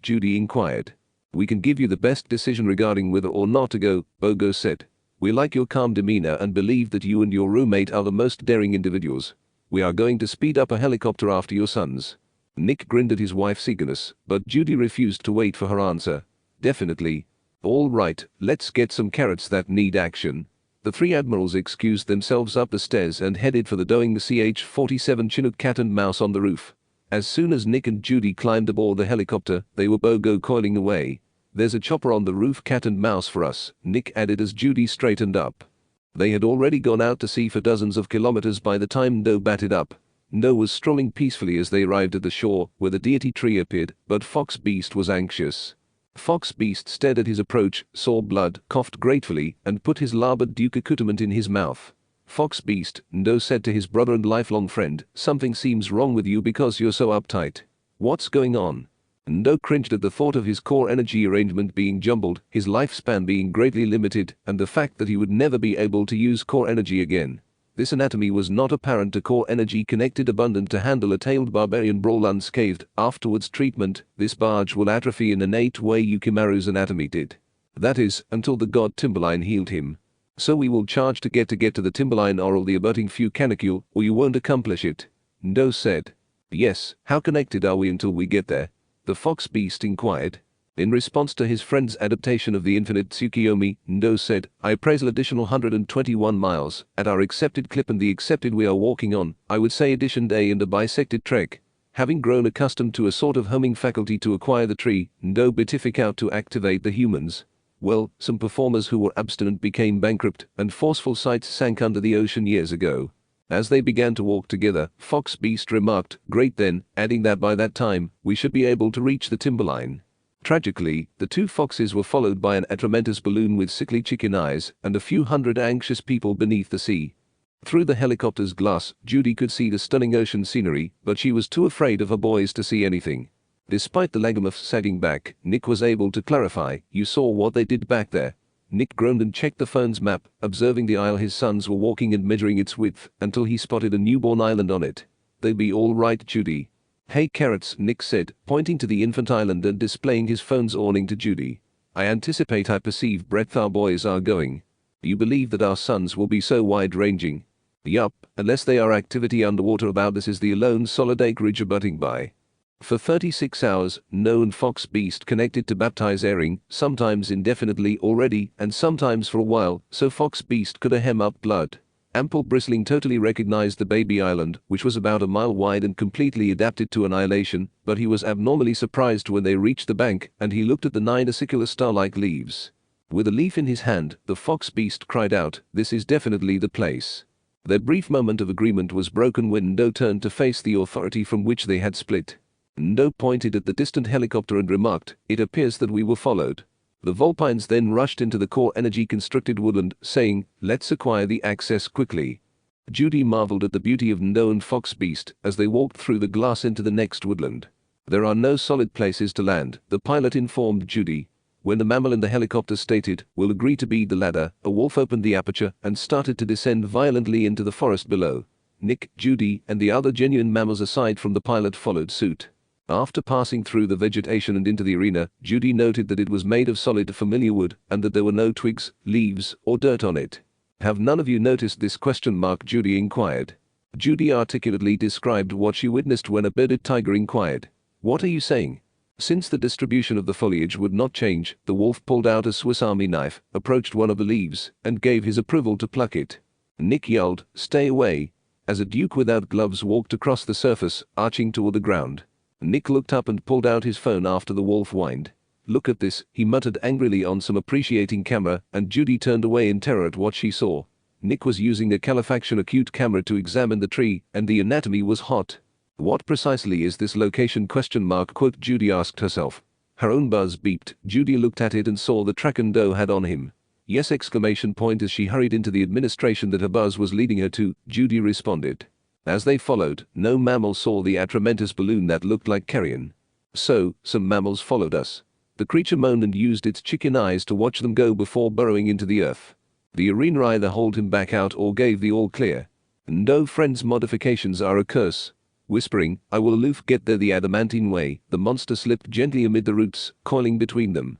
Judy inquired. "We can give you the best decision regarding whether or not to go," Bogo said. "We like your calm demeanor and believe that you and your roommate are the most daring individuals. We are going to speed up a helicopter after your sons." Nick grinned at his wife's eagerness, but Judy refused to wait for her answer. "Definitely. All right, let's get some carrots that need action." The three admirals excused themselves up the stairs and headed for the Doing CH-47 Chinook cat and mouse on the roof. As soon as Nick and Judy climbed aboard the helicopter, they were Bogo coiling away. "There's a chopper on the roof, cat and mouse for us," Nick added as Judy straightened up. They had already gone out to sea for dozens of kilometers by the time Ndo batted up. Ndo was strolling peacefully as they arrived at the shore, where the deity tree appeared, but Fox Beast was anxious. Fox Beast stared at his approach, saw blood, coughed gratefully, and put his larboard Duke accoutrement in his mouth. "Fox Beast," Ndo said to his brother and lifelong friend, "something seems wrong with you because you're so uptight. What's going on?" Ndo cringed at the thought of his core energy arrangement being jumbled, his lifespan being greatly limited, and the fact that he would never be able to use core energy again. This anatomy was not apparent to core energy connected abundant to handle a tailed barbarian brawl unscathed. Afterwards treatment, this barge will atrophy in an 8-way Yukimaru's anatomy did. That is, until the god Timberline healed him. So we will charge to get to the Timberline or the abutting few canicule, or you won't accomplish it. Ndo said. "Yes, how connected are we until we get there?" the Fox Beast inquired. In response to his friend's adaptation of the infinite Tsukiyomi, Ndo said, "I appraisal additional 121 miles, at our accepted clip and the accepted we are walking on, I would say addition A and a bisected trek." Having grown accustomed to a sort of homing faculty to acquire the tree, Ndo beatific out to activate the humans. Well, some performers who were abstinent became bankrupt, and forceful sites sank under the ocean years ago. As they began to walk together, Fox Beast remarked, "Great then," adding that by that time, we should be able to reach the Timberline. Tragically, the two foxes were followed by an atramentus balloon with sickly chicken eyes and a few hundred anxious people beneath the sea. Through the helicopter's glass, Judy could see the stunning ocean scenery, but she was too afraid of her boys to see anything. Despite the Lagamuff sagging back, Nick was able to clarify, "You saw what they did back there." Nick groaned and checked the phone's map, observing the isle his sons were walking and measuring its width, until he spotted a newborn island on it. "They'll be all right, Judy." "Hey carrots," Nick said, pointing to the infant island and displaying his phone's awning to Judy. "I anticipate I perceive breadth our boys are going. You believe that our sons will be so wide-ranging?" "Yup, unless they are activity underwater about this is the alone solid acreage abutting by." For 36 hours, No and Fox Beast connected to baptize airing, sometimes indefinitely already, and sometimes for a while, so Fox Beast could hem up blood. Ample Bristling totally recognized the baby island, which was about a mile wide and completely adapted to annihilation, but he was abnormally surprised when they reached the bank and he looked at the 9 acicular star-like leaves. With a leaf in his hand, the Fox Beast cried out, "This is definitely the place." Their brief moment of agreement was broken when Ndo turned to face the authority from which they had split. Ndo pointed at the distant helicopter and remarked, "It appears that we were followed." The Vulpines then rushed into the core energy-constructed woodland, saying, "Let's acquire the access quickly." Judy marveled at the beauty of Ndo and Fox Beast as they walked through the glass into the next woodland. "There are no solid places to land," the pilot informed Judy. When the mammal in the helicopter stated, "We'll agree to be the ladder," a wolf opened the aperture and started to descend violently into the forest below. Nick, Judy, and the other genuine mammals aside from the pilot followed suit. After passing through the vegetation and into the arena, Judy noted that it was made of solid familiar wood and that there were no twigs, leaves, or dirt on it. "Have none of you noticed this?" Judy inquired. Judy articulately described what she witnessed when a bearded tiger inquired, "What are you saying?" Since the distribution of the foliage would not change, the wolf pulled out a Swiss Army knife, approached one of the leaves, and gave his approval to pluck it. Nick yelled, "Stay away!" as a duke without gloves walked across the surface, arching toward the ground. Nick looked up and pulled out his phone after the wolf whined. "Look at this," he muttered angrily on some appreciating camera, and Judy turned away in terror at what she saw. Nick was using a califaction acute camera to examine the tree, and the anatomy was hot. "What precisely is this location?" Judy asked herself. Her own buzz beeped. Judy looked at it and saw the track Ndo had on him. "Yes!" as she hurried into the administration that her buzz was leading her to, Judy responded. As they followed, no mammal saw the atramentus balloon that looked like carrion. So, some mammals followed us. The creature moaned and used its chicken eyes to watch them go before burrowing into the earth. The arena either hauled him back out or gave the all clear. No friend's modifications are a curse. Whispering, I will aloof get there the adamantine way, the monster slipped gently amid the roots, coiling between them.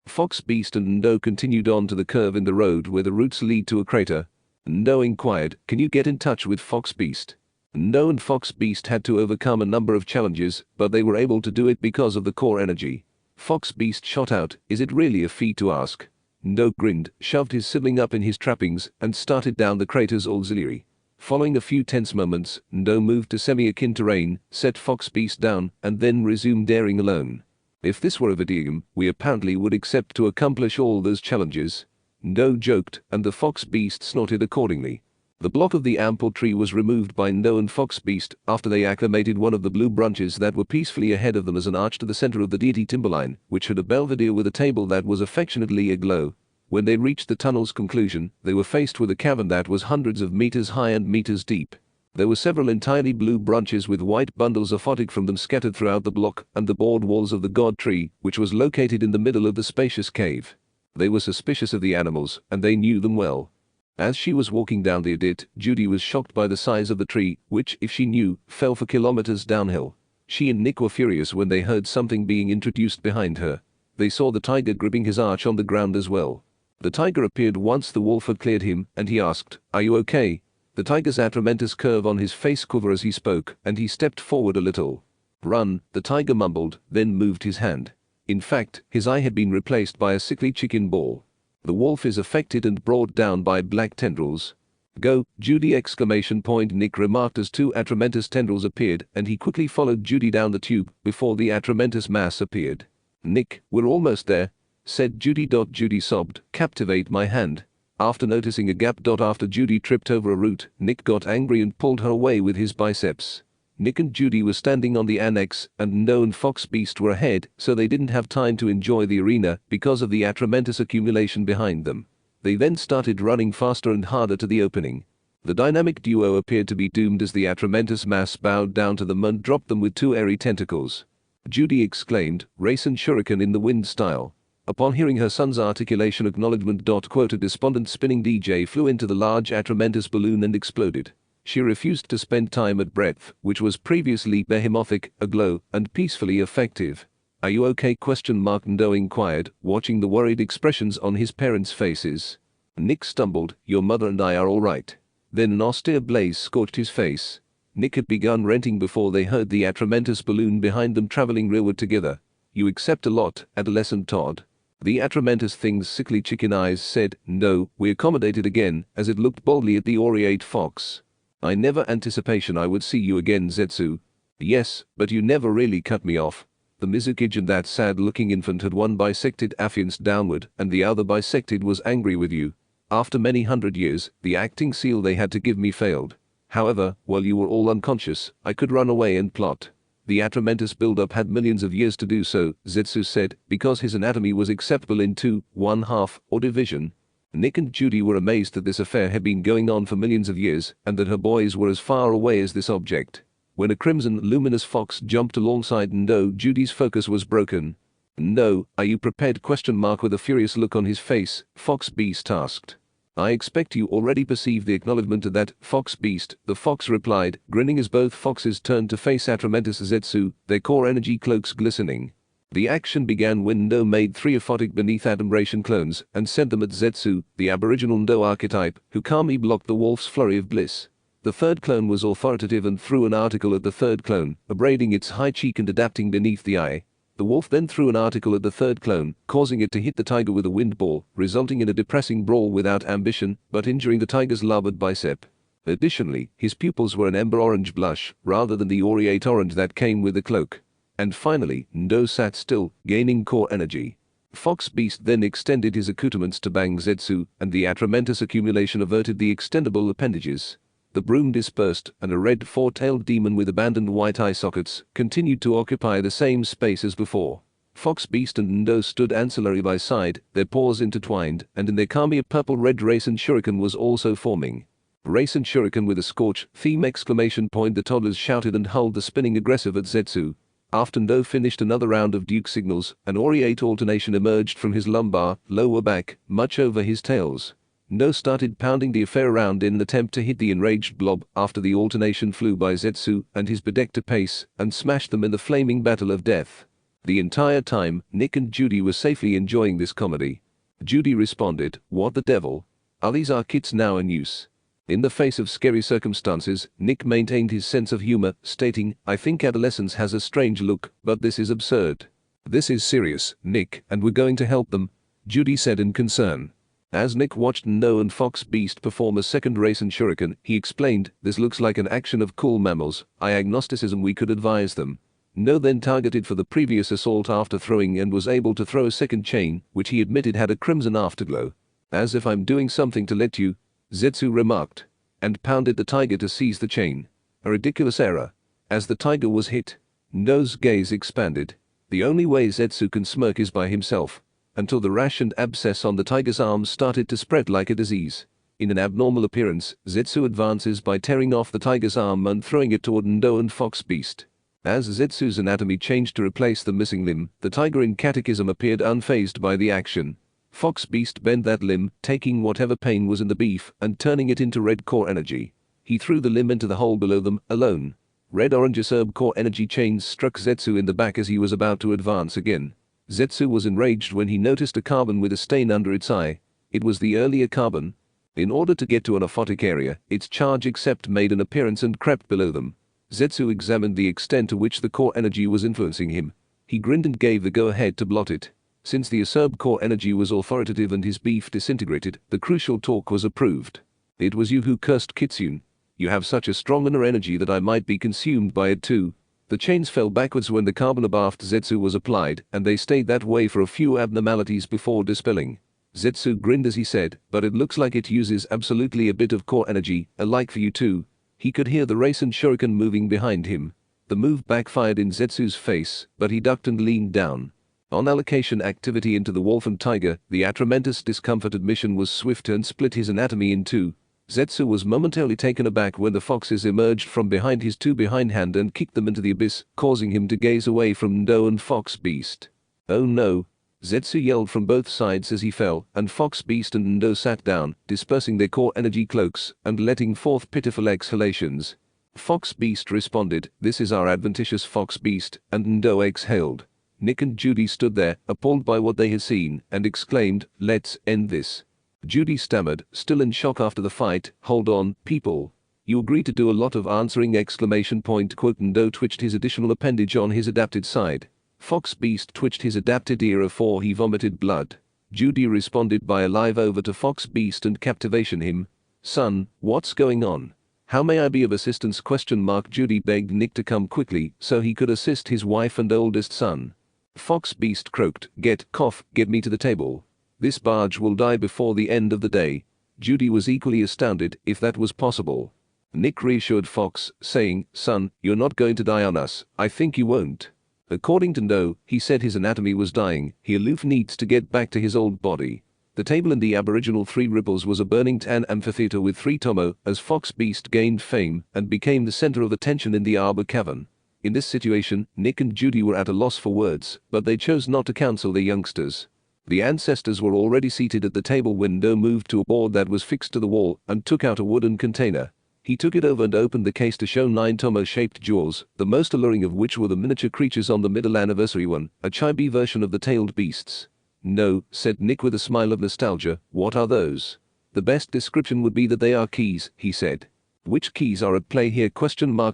Fox Beast and Ndo continued on to the curve in the road where the roots lead to a crater. Ndo inquired, can you get in touch with Fox Beast? Ndo and Fox Beast had to overcome a number of challenges, but they were able to do it because of the core energy. Fox Beast shot out, is it really a feat to ask? Ndo grinned, shoved his sibling up in his trappings, and started down the crater's auxiliary. Following a few tense moments, Ndo moved to semi-akin terrain, set Fox Beast down, and then resumed daring alone. If this were a video game, we apparently would accept to accomplish all those challenges. Ndo joked, and the Fox Beast snorted accordingly. The block of the ample tree was removed by Ndo and Fox Beast after they acclimated one of the blue branches that were peacefully ahead of them as an arch to the center of the deity timberline, which had a belvedere with a table that was affectionately aglow. When they reached the tunnel's conclusion, they were faced with a cavern that was hundreds of meters high and meters deep. There were several entirely blue branches with white bundles of photic from them scattered throughout the block and the board walls of the god tree, which was located in the middle of the spacious cave. They were suspicious of the animals, and they knew them well. As she was walking down the adit, Judy was shocked by the size of the tree, which, if she knew, fell for kilometers downhill. She and Nick were furious when they heard something being introduced behind her. They saw the tiger gripping his arch on the ground as well. The tiger appeared once the wolf had cleared him, and he asked, "Are you okay?" The tiger's atramentus curve on his face quivered as he spoke, and he stepped forward a little. "Run," the tiger mumbled, then moved his hand. In fact, his eye had been replaced by a sickly chicken ball. The wolf is affected and brought down by black tendrils. "Go, Judy!" Nick remarked as two atramentus tendrils appeared, and he quickly followed Judy down the tube before the atramentus mass appeared. "Nick, we're almost there," said Judy. Judy sobbed, "Captivate my hand." After noticing a gap. After Judy tripped over a root, Nick got angry and pulled her away with his biceps. Nick and Judy were standing on the annex, and Ndo and Fox Beast were ahead, so they didn't have time to enjoy the arena because of the atramentus accumulation behind them. They then started running faster and harder to the opening. The dynamic duo appeared to be doomed as the atramentus mass bowed down to them and dropped them with two airy tentacles. Judy exclaimed, "Race and shuriken in the wind style." Upon hearing her son's articulation acknowledgement. A despondent spinning DJ flew into the large atramentus balloon and exploded. She refused to spend time at breadth, which was previously behemothic, aglow, and peacefully effective. "Are you okay?" Ndo inquired, watching the worried expressions on his parents' faces. Nick stumbled, "Your mother and I are all right." Then an austere blaze scorched his face. Nick had begun ranting before they heard the atramentus balloon behind them traveling rearward together. "You accept a lot, adolescent Todd." The atramentus thing's sickly chicken eyes said, "No, we accommodated again," as it looked boldly at the aureate fox. "I never anticipation I would see you again, Zetsu." "Yes, but you never really cut me off." The Mizukage and that sad-looking infant had one bisected affianced downward, and the other bisected was angry with you. After many hundred years, the acting seal they had to give me failed. However, while you were all unconscious, I could run away and plot. The atramentus buildup had millions of years to do so, Zetsu said, because his anatomy was acceptable in 2/1/2, or division. Nick and Judy were amazed that this affair had been going on for millions of years, and that her boys were as far away as this object. When a crimson, luminous fox jumped alongside Ndo, Judy's focus was broken. "No, are you prepared?" With a furious look on his face, Fox Beast asked. "I expect you already perceive the acknowledgement of that, Fox Beast," the fox replied, grinning as both foxes turned to face atramentus Zetsu, their core energy cloaks glistening. The action began when Ndo made 3 aphotic beneath adumbration clones and sent them at Zetsu, the aboriginal Ndo archetype, who calmly blocked the wolf's flurry of bliss. The third clone was authoritative and threw an article at the third clone, abrading its high cheek and adapting beneath the eye. The wolf then threw an article at the third clone, causing it to hit the tiger with a wind ball, resulting in a depressing brawl without ambition, but injuring the tiger's larboard bicep. Additionally, his pupils were an ember orange blush, rather than the aureate orange that came with the cloak. And finally, Ndo sat still, gaining core energy. Fox Beast then extended his accoutrements to bang Zetsu, and the atramentus accumulation averted the extendable appendages. The broom dispersed, and a red four-tailed demon with abandoned white eye sockets continued to occupy the same space as before. Fox Beast and Ndo stood ancillary by side, their paws intertwined, and in their kami a purple-red race and shuriken was also forming. "Race and shuriken with a scorch theme!" The toddlers shouted and hurled the spinning aggressive at Zetsu. After No finished another round of Duke signals, an aureate alternation emerged from his lumbar, lower back, much over his tails. No started pounding the affair around in an attempt to hit the enraged blob after the alternation flew by Zetsu and his bedecked pace and smashed them in the flaming battle of death. The entire time, Nick and Judy were safely enjoying this comedy. Judy responded, "What the devil? Are these our kits now in use?" In the face of scary circumstances, Nick maintained his sense of humor, stating, "I think adolescence has a strange look, but this is absurd." "This is serious, Nick, and we're going to help them," Judy said in concern. As Nick watched No and Fox Beast perform a second race in Shuriken, he explained, "This looks like an action of cool mammals, agnosticism we could advise them." No then targeted for the previous assault after throwing and was able to throw a second chain, which he admitted had a crimson afterglow. "As if I'm doing something to let you," Zetsu remarked, and pounded the tiger to seize the chain. A ridiculous error. As the tiger was hit, No's gaze expanded. The only way Zetsu can smirk is by himself, until the rash and abscess on the tiger's arms started to spread like a disease. In an abnormal appearance, Zetsu advances by tearing off the tiger's arm and throwing it toward No and Fox Beast. As Zetsu's anatomy changed to replace the missing limb, the tiger in Catechism appeared unfazed by the action. Fox Beast bent that limb, taking whatever pain was in the beef and turning it into red core energy. He threw the limb into the hole below them, alone. Red-orange Acerb core energy chains struck Zetsu in the back as he was about to advance again. Zetsu was enraged when he noticed a carbon with a stain under its eye. It was the earlier carbon. In order to get to an aphotic area, its charge accept made an appearance and crept below them. Zetsu examined the extent to which the core energy was influencing him. He grinned and gave the go-ahead to blot it. Since the Acerb core energy was authoritative and his beef disintegrated, the crucial talk was approved. "It was you who cursed Kitsune. You have such a strong inner energy that I might be consumed by it too." The chains fell backwards when the carbon abaft Zetsu was applied, and they stayed that way for a few abnormalities before dispelling. Zetsu grinned as he said, "But it looks like it uses absolutely a bit of core energy, alike for you too." He could hear the race and shuriken moving behind him. The move backfired in Zetsu's face, but he ducked and leaned down. On allocation activity into the wolf and tiger, the Atramentus discomforted mission was swift and split his anatomy in two. Zetsu was momentarily taken aback when the foxes emerged from behind his two behindhand and kicked them into the abyss, causing him to gaze away from No and Fox Beast. "Oh no!" Zetsu yelled from both sides as he fell, and Fox Beast and No sat down, dispersing their core energy cloaks and letting forth pitiful exhalations. Fox Beast responded, "This is our adventitious Fox Beast," and No exhaled. Nick and Judy stood there, appalled by what they had seen, and exclaimed, "Let's end this." Judy stammered, still in shock after the fight, "Hold on, people. You agreed to do a lot of answering exclamation point quote." No twitched his additional appendage on his adapted side. Fox Beast twitched his adapted ear afore he vomited blood. Judy responded by a live over to Fox Beast and captivation him. "Son, what's going on? How may I be of assistance?" Judy begged Nick to come quickly so he could assist his wife and oldest son. Fox Beast croaked, get me to the table. This barge will die before the end of the day." Judy was equally astounded, if that was possible. Nick reassured Fox, saying, "Son, you're not going to die on us, I think you won't." According to No, he said his anatomy was dying, he aloof needs to get back to his old body. The table in the Aboriginal Three Ripples was a burning tan amphitheater with 3 tomo, as Fox Beast gained fame and became the center of attention in the Arbor Cavern. In this situation, Nick and Judy were at a loss for words, but they chose not to counsel their youngsters. The ancestors were already seated at the table when No moved to a board that was fixed to the wall and took out a wooden container. He took it over and opened the case to show 9 tomo-shaped jaws, the most alluring of which were the miniature creatures on the middle anniversary one, a chibi version of the tailed beasts. "No," said Nick with a smile of nostalgia, "what are those?" "The best description would be that they are keys," he said. "Which keys are at play here?"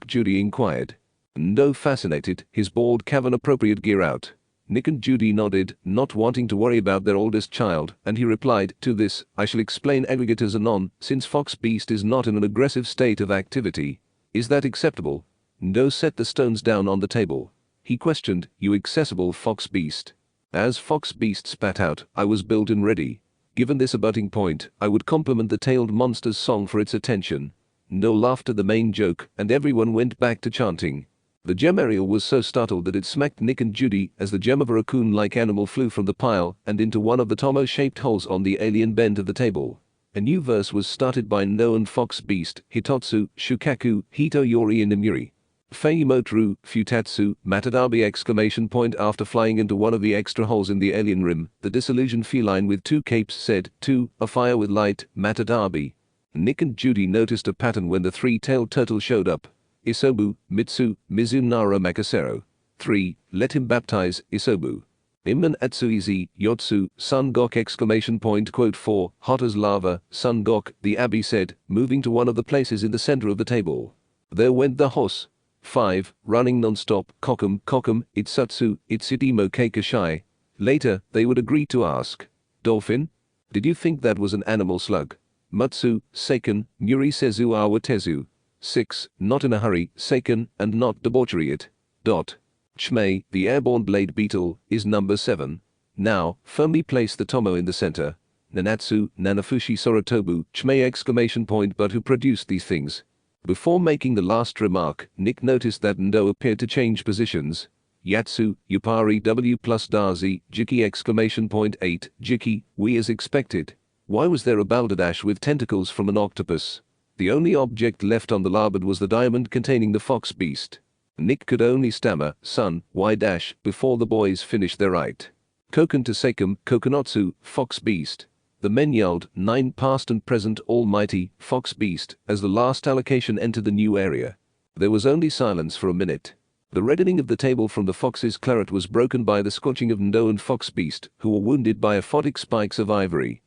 Judy inquired. No fascinated, his board cavern appropriate gear out. Nick and Judy nodded, not wanting to worry about their oldest child, and he replied, "To this, I shall explain aggregators anon, since Fox Beast is not in an aggressive state of activity. Is that acceptable?" No set the stones down on the table. He questioned, "You accessible Fox Beast?" As Fox Beast spat out, "I was built and ready. Given this abutting point, I would compliment the tailed monster's song for its attention." No laughed at the main joke, and everyone went back to chanting. The gem aerial was so startled that it smacked Nick and Judy as the gem of a raccoon-like animal flew from the pile and into one of the tomo-shaped holes on the alien bend of the table. A new verse was started by No and Fox Beast, Hitotsu, Shukaku, Hito Yori and Imuri. Feimotru, Futatsu, Matadabi exclamation point after flying into one of the extra holes in the alien rim, the disillusioned feline with two capes said, 2, a fire with light, Matadabi. Nick and Judy noticed a pattern when the three-tailed turtle showed up. Isobu, Mitsu, Mizunara Makasero. 3, let him baptize, Isobu. Imman Atsuizi, Yotsu, Sun Gok exclamation point quote 4, hot as lava, Sun Gok, the abbey said, moving to one of the places in the center of the table. There went the horse. 5, running non-stop, Kokum, Itsatsu, Itsudimo Keikashai. Later, they would agree to ask. Dolphin? Did you think that was an animal slug? Matsu, Seiken, Muri Sezu Awa Tezu. 6, not in a hurry, Seiken, and not debauchery it. Chmei, the airborne blade beetle, is number 7. Now, firmly place the tomo in the center. Nanatsu, Nanafushi Sorotobu, Chmei exclamation point but who produced these things? Before making the last remark, Nick noticed that Ndo appeared to change positions. Yatsu, Yupari W plus Darzi, Jiki exclamation point 8, Jiki, we as expected. Why was there a balderdash with tentacles from an octopus? The only object left on the larboard was the diamond containing the fox beast. Nick could only stammer, son, why dash, before the boys finished their rite. Koken to Seikum, Kokonotsu, fox beast. The men yelled, 9 past and present almighty, fox beast, as the last allocation entered the new area. There was only silence for a minute. The reddening of the table from the fox's claret was broken by the scorching of Ndo and fox beast, who were wounded by aphotic spikes of ivory.